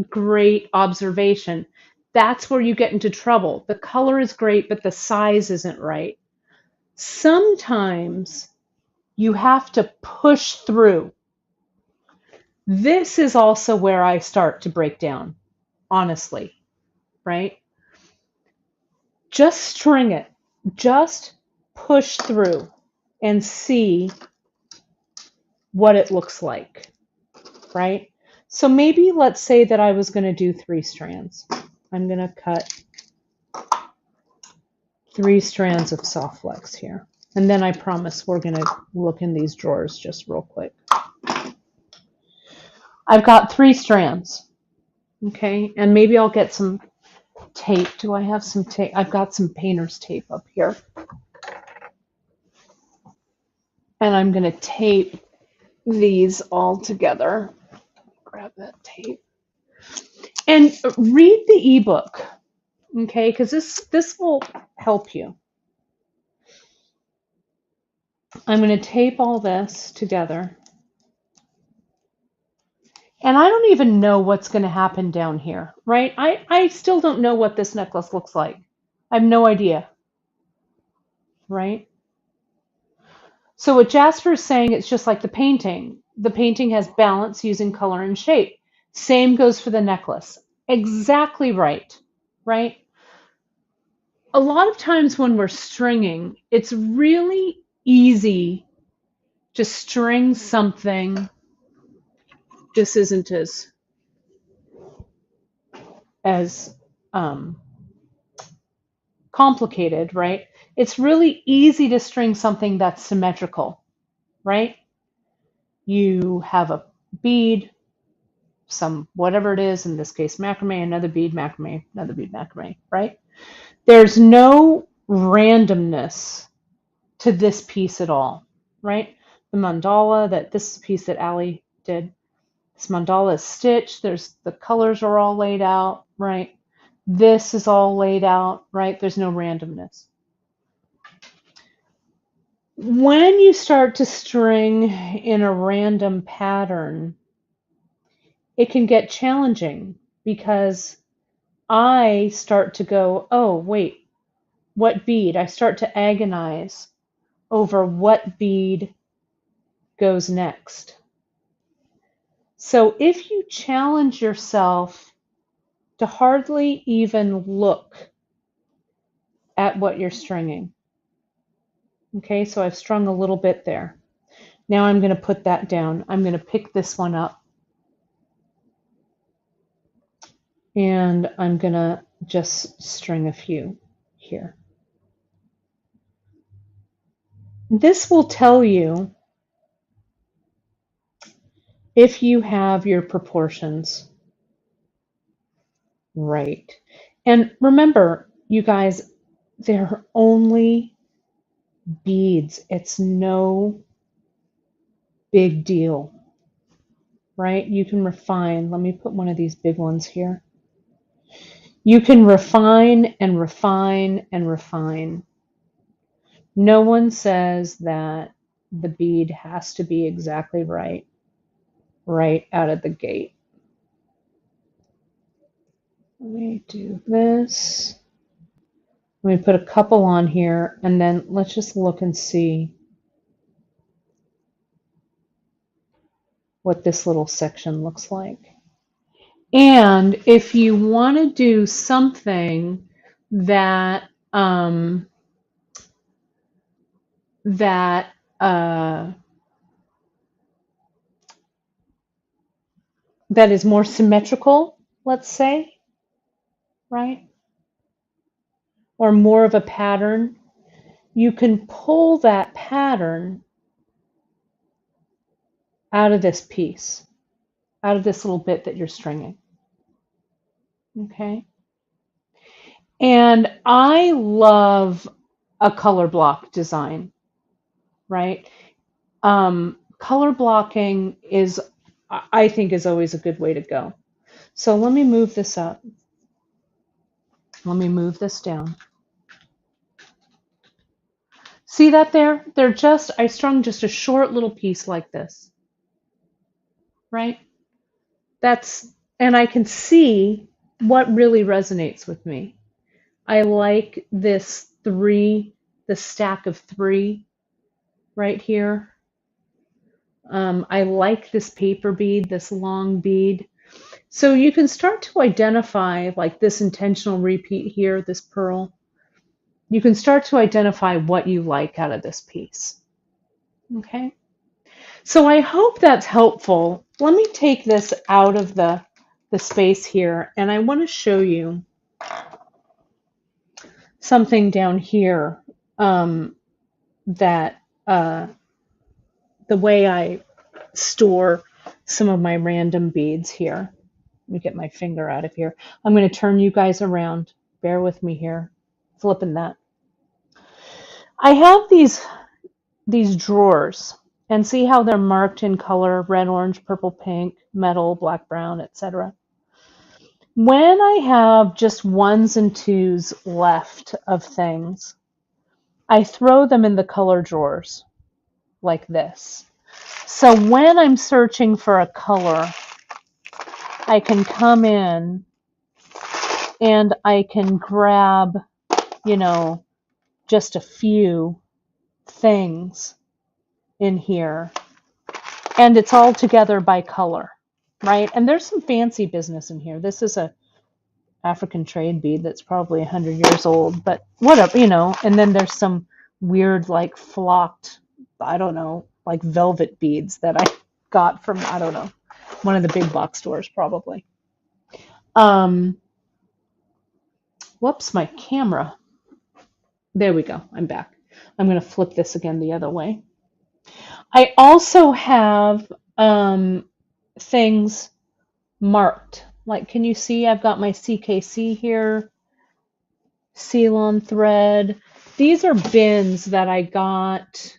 great observation. That's where you get into trouble. The color is great, but the size isn't right. Sometimes you have to push through. This is also where I start to break down, honestly, right? Just string it. Just push through and see what it looks like, right? So maybe let's say that I was going to do 3 strands. I'm going to cut 3 strands of soft flex here. And then I promise we're going to look in these drawers just real quick. I've got 3 strands, okay? And maybe I'll get some tape. Do I have some tape? I've got some painter's tape up here. And I'm going to tape these all together. Grab that tape. And read the ebook, okay? Because this will help you. I'm going to tape all this together. And I don't even know what's going to happen down here, right? I still don't know what this necklace looks like. I have no idea, right? So what Jasper is saying, it's just like the painting. The painting has balance using color and shape. Same goes for the necklace. Exactly right, right? A lot of times when we're stringing, it's really easy to string something. This isn't as complicated, right? It's really easy to string something that's symmetrical, right? You have a bead, some whatever it is, in this case macrame, another bead macrame, another bead macrame, right? There's no randomness to this piece at all, right? The mandala, this piece that Allie did, this mandala is stitched, the colors are all laid out, right? This is all laid out, right? There's no randomness. When you start to string in a random pattern, it can get challenging because I start to go, oh, wait, what bead? I start to agonize over what bead goes next. So if you challenge yourself to hardly even look at what you're stringing, okay, so I've strung a little bit there. Now I'm going to put that down. I'm going to pick this one up. And I'm going to just string a few here. This will tell you if you have your proportions right. And remember, you guys, they're only beads. It's no big deal, right? You can refine. Let me put one of these big ones here. You can refine and refine and refine. No one says that the bead has to be exactly right out of the gate. Let me do this. Let me put a couple on here, and then let's just look and see what this little section looks like. And if you want to do something that that is more symmetrical, let's say, right? Or more of a pattern, you can pull that pattern out of this piece, out of this little bit that you're stringing. Okay. And I love a color block design, right? Color blocking is, I think, is always a good way to go. So let me move this up. Let me move this down. See that there? I strung just a short little piece like this, right? And I can see what really resonates with me. I like this the stack of 3 right here. I like this paper bead, this long bead. So you can start to identify, like this intentional repeat here, this pearl. You can start to identify what you like out of this piece. Okay. So I hope that's helpful. Let me take this out of the space here, and I want to show you something down here that the way I store some of my random beads here. me get my finger out of here. I'm going to turn you guys around. Bear with me here. Flipping that. I have these drawers, and see how they're marked in color: red, orange, purple, pink, metal, black, brown, etc. When I have just ones and twos left of things, I throw them in the color drawers like this. So when I'm searching for a color, I can come in and I can grab, just a few things in here, and it's all together by color, right? And there's some fancy business in here. This is a African trade bead that's probably 100 years old, but whatever, and then there's some weird, like flocked, I don't know, like velvet beads that I got from, I don't know, one of the big box stores probably. Whoops, my camera. There we go. I'm back. I'm going to flip this again the other way. I also have things marked. Like, can you see I've got my CKC here, Ceylon thread. These are bins that I got.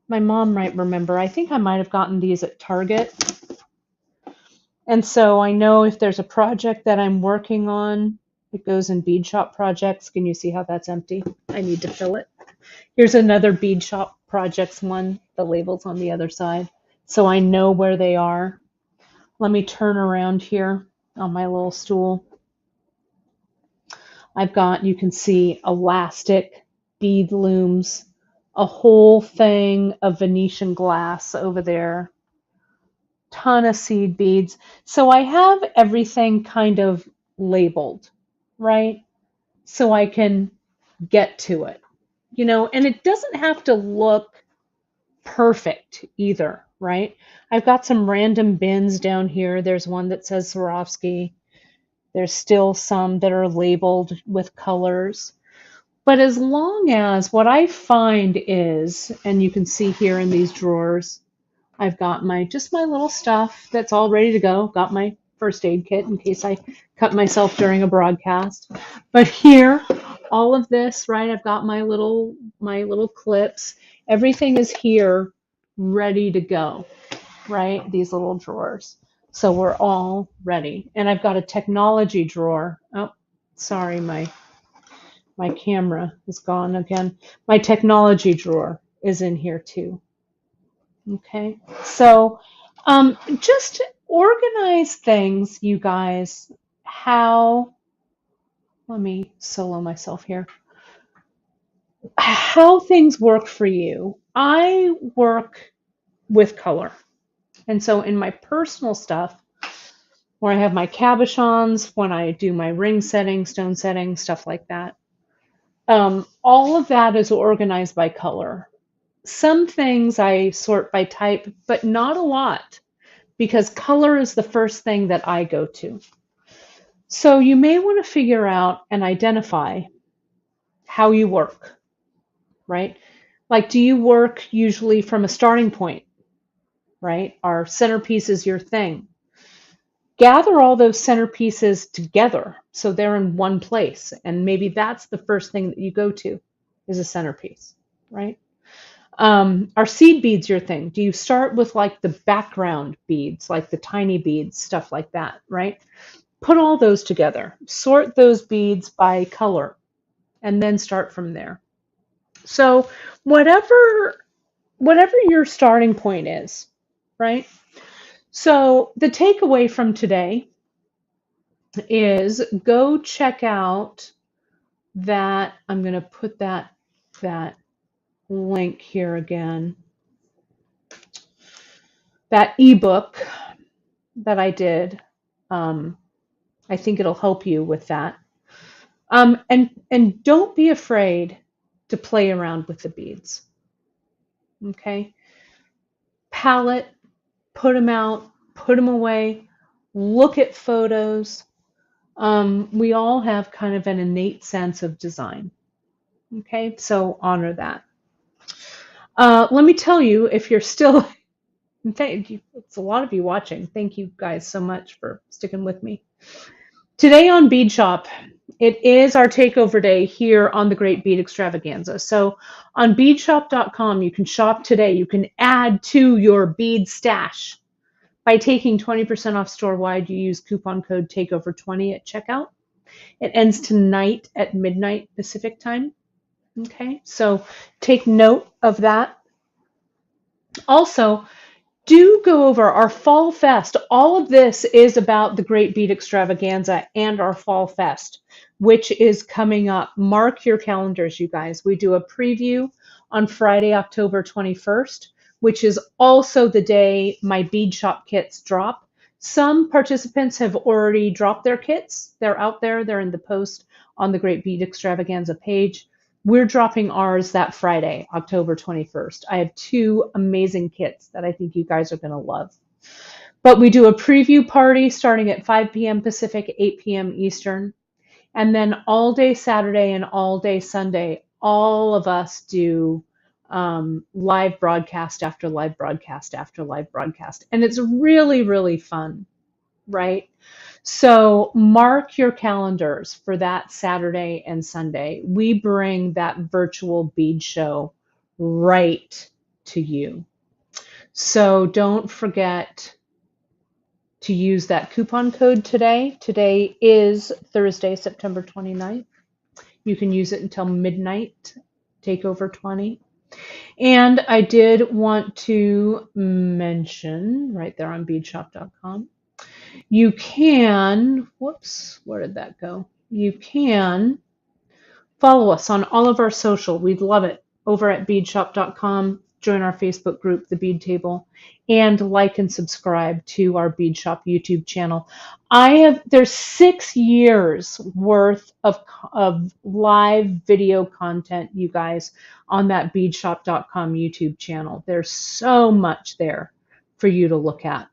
My mom might remember. I think I might have gotten these at Target. And so I know if there's a project that I'm working on, it goes in Beadshop projects. Can you see how that's empty? I need to fill it. Here's another Beadshop projects one. The label's on the other side. So I know where they are. Let me turn around here on my little stool. I've got, you can see, elastic, bead looms, a whole thing of Venetian glass over there, ton of seed beads. So I have everything kind of labeled, right? So I can get to it, and it doesn't have to look perfect either, right? I've got some random bins down here. There's one that says Swarovski. There's still some that are labeled with colors. But as long as what I find is, and you can see here in these drawers, I've got just my little stuff that's all ready to go. Got my first aid kit in case I cut myself during a broadcast. But here, all of this, right? I've got my little clips. Everything is here ready to go, right? These little drawers. So we're all ready. And I've got a technology drawer. Oh, sorry, my camera is gone again. My technology drawer is in here too. Okay, so just organize things, you guys. Let me solo myself here. How things work for you. I work with color. And so in my personal stuff, where I have my cabochons, when I do my ring setting, stone setting, stuff like that, all of that is organized by color. Some things I sort by type, but not a lot, because color is the first thing that I go to. So you may want to figure out and identify how you work, right? Like, do you work usually from a starting point, right? Our centerpiece is your thing. Gather all those centerpieces together so they're in one place. And maybe that's the first thing that you go to is a centerpiece, right? Are seed beads your thing? Do you start with like the background beads, like the tiny beads, stuff like that, right? Put all those together, sort those beads by color, and then start from there. So whatever your starting point is, right? So the takeaway from today is go check out that. I'm going to put that link here again. That ebook that I did. I think it'll help you with that. And don't be afraid to play around with the beads. Okay? Palette, put them out, put them away, look at photos. We all have kind of an innate sense of design. Okay? So honor that. Let me tell you, if you're still And thank you. It's a lot of you watching. Thank you guys so much for sticking with me. Today on Beadshop, it is our takeover day here on the Great Bead Extravaganza. So on beadshop.com, you can shop today. You can add to your bead stash by taking 20% off store-wide. You use coupon code TAKEOVER20 at checkout. It ends tonight at midnight Pacific time. Okay, so take note of that. Also, do go over our Fall Fest. All of this is about the Great Bead Extravaganza and our Fall Fest, which is coming up. Mark your calendars, you guys. We do a preview on Friday, October 21st, which is also the day my bead shop kits drop. Some participants have already dropped their kits. They're out there. They're in the post on the Great Bead Extravaganza page. We're dropping ours that Friday, October 21st. I have 2 amazing kits that I think you guys are going to love. But we do a preview party starting at 5 p.m. Pacific, 8 p.m. Eastern. And then all day Saturday and all day Sunday, all of us do live broadcast after live broadcast after live broadcast. And it's really, really fun, right? So mark your calendars for that Saturday and Sunday. We bring that virtual bead show right to you. So don't forget to use that coupon code today. Today is Thursday, September 29th. You can use it until midnight, Takeover 20. And I did want to mention right there on beadshop.com, you can, whoops, where did that go? You can follow us on all of our social. We'd love it. Over at beadshop.com, join our Facebook group, The Bead Table, and like and subscribe to our Beadshop YouTube channel. There's 6 years worth of live video content, you guys, on that beadshop.com YouTube channel. There's so much there for you to look at.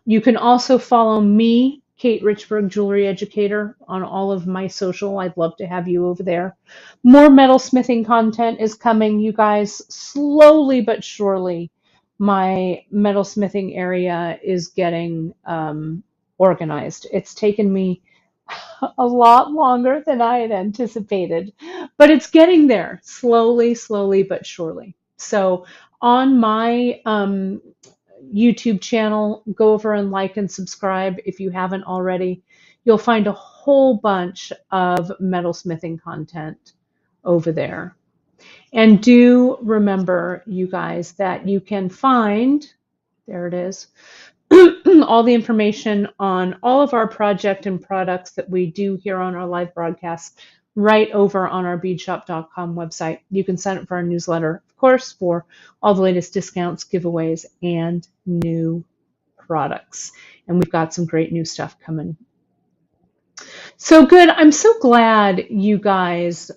You can also follow me, Kate Richburg, Jewelry Educator, on all of my social. I'd love to have you over there. More metalsmithing content is coming, you guys. Slowly but surely, my metalsmithing area is getting organized. It's taken me a lot longer than I had anticipated, but it's getting there, slowly but surely. So on my YouTube channel, go over and like and subscribe if you haven't already. You'll find a whole bunch of metalsmithing content over there. And do remember, you guys, that you can find, there it is, all the information on all of our project and products that we do here on our live broadcasts right over on our beadshop.com website. You can sign up for our newsletter, of course, for all the latest discounts, giveaways, and new products. And we've got some great new stuff coming. So good. I'm so glad you guys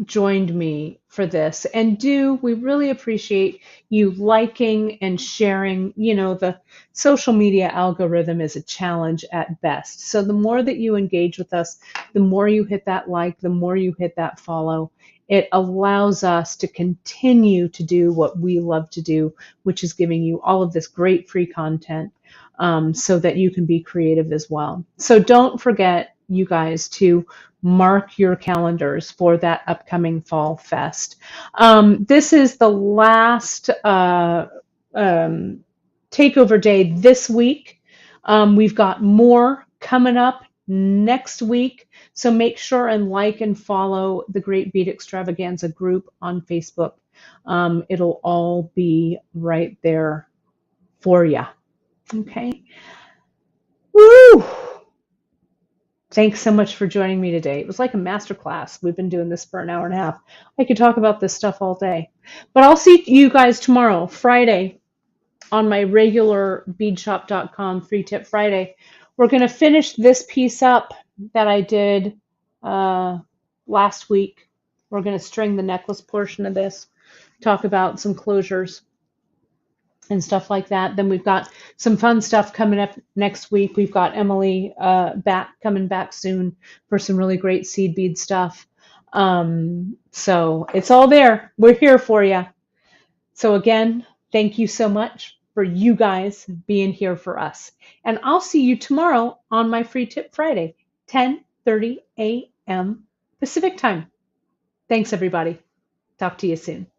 joined me for this. And we really appreciate you liking and sharing. You know, the social media algorithm is a challenge at best. So the more that you engage with us, the more you hit that like, the more you hit that follow, it allows us to continue to do what we love to do, which is giving you all of this great free content so that you can be creative as well. So don't forget, you guys, to mark your calendars for that upcoming Fall Fest. This is the last takeover day this week. We've got more coming up next week. So make sure and like and follow the Great Bead Extravaganza group on Facebook. It'll all be right there for you. Okay. Woo! Thanks so much for joining me today. It was like a master class. We've been doing this for an hour and a half. I could talk about this stuff all day. But I'll see you guys tomorrow, Friday, on my regular beadshop.com free tip Friday. We're going to finish this piece up that I did last week. We're going to string the necklace portion of this, talk about some closures and stuff like that. Then we've got some fun stuff coming up next week. We've got Emily coming back soon for some really great seed bead stuff. So it's all there. We're here for you. So again, thank you so much. for you guys being here for us. And I'll see you tomorrow on my Free Tip Friday, 10:30 a.m. Pacific time. Thanks, everybody. Talk to you soon.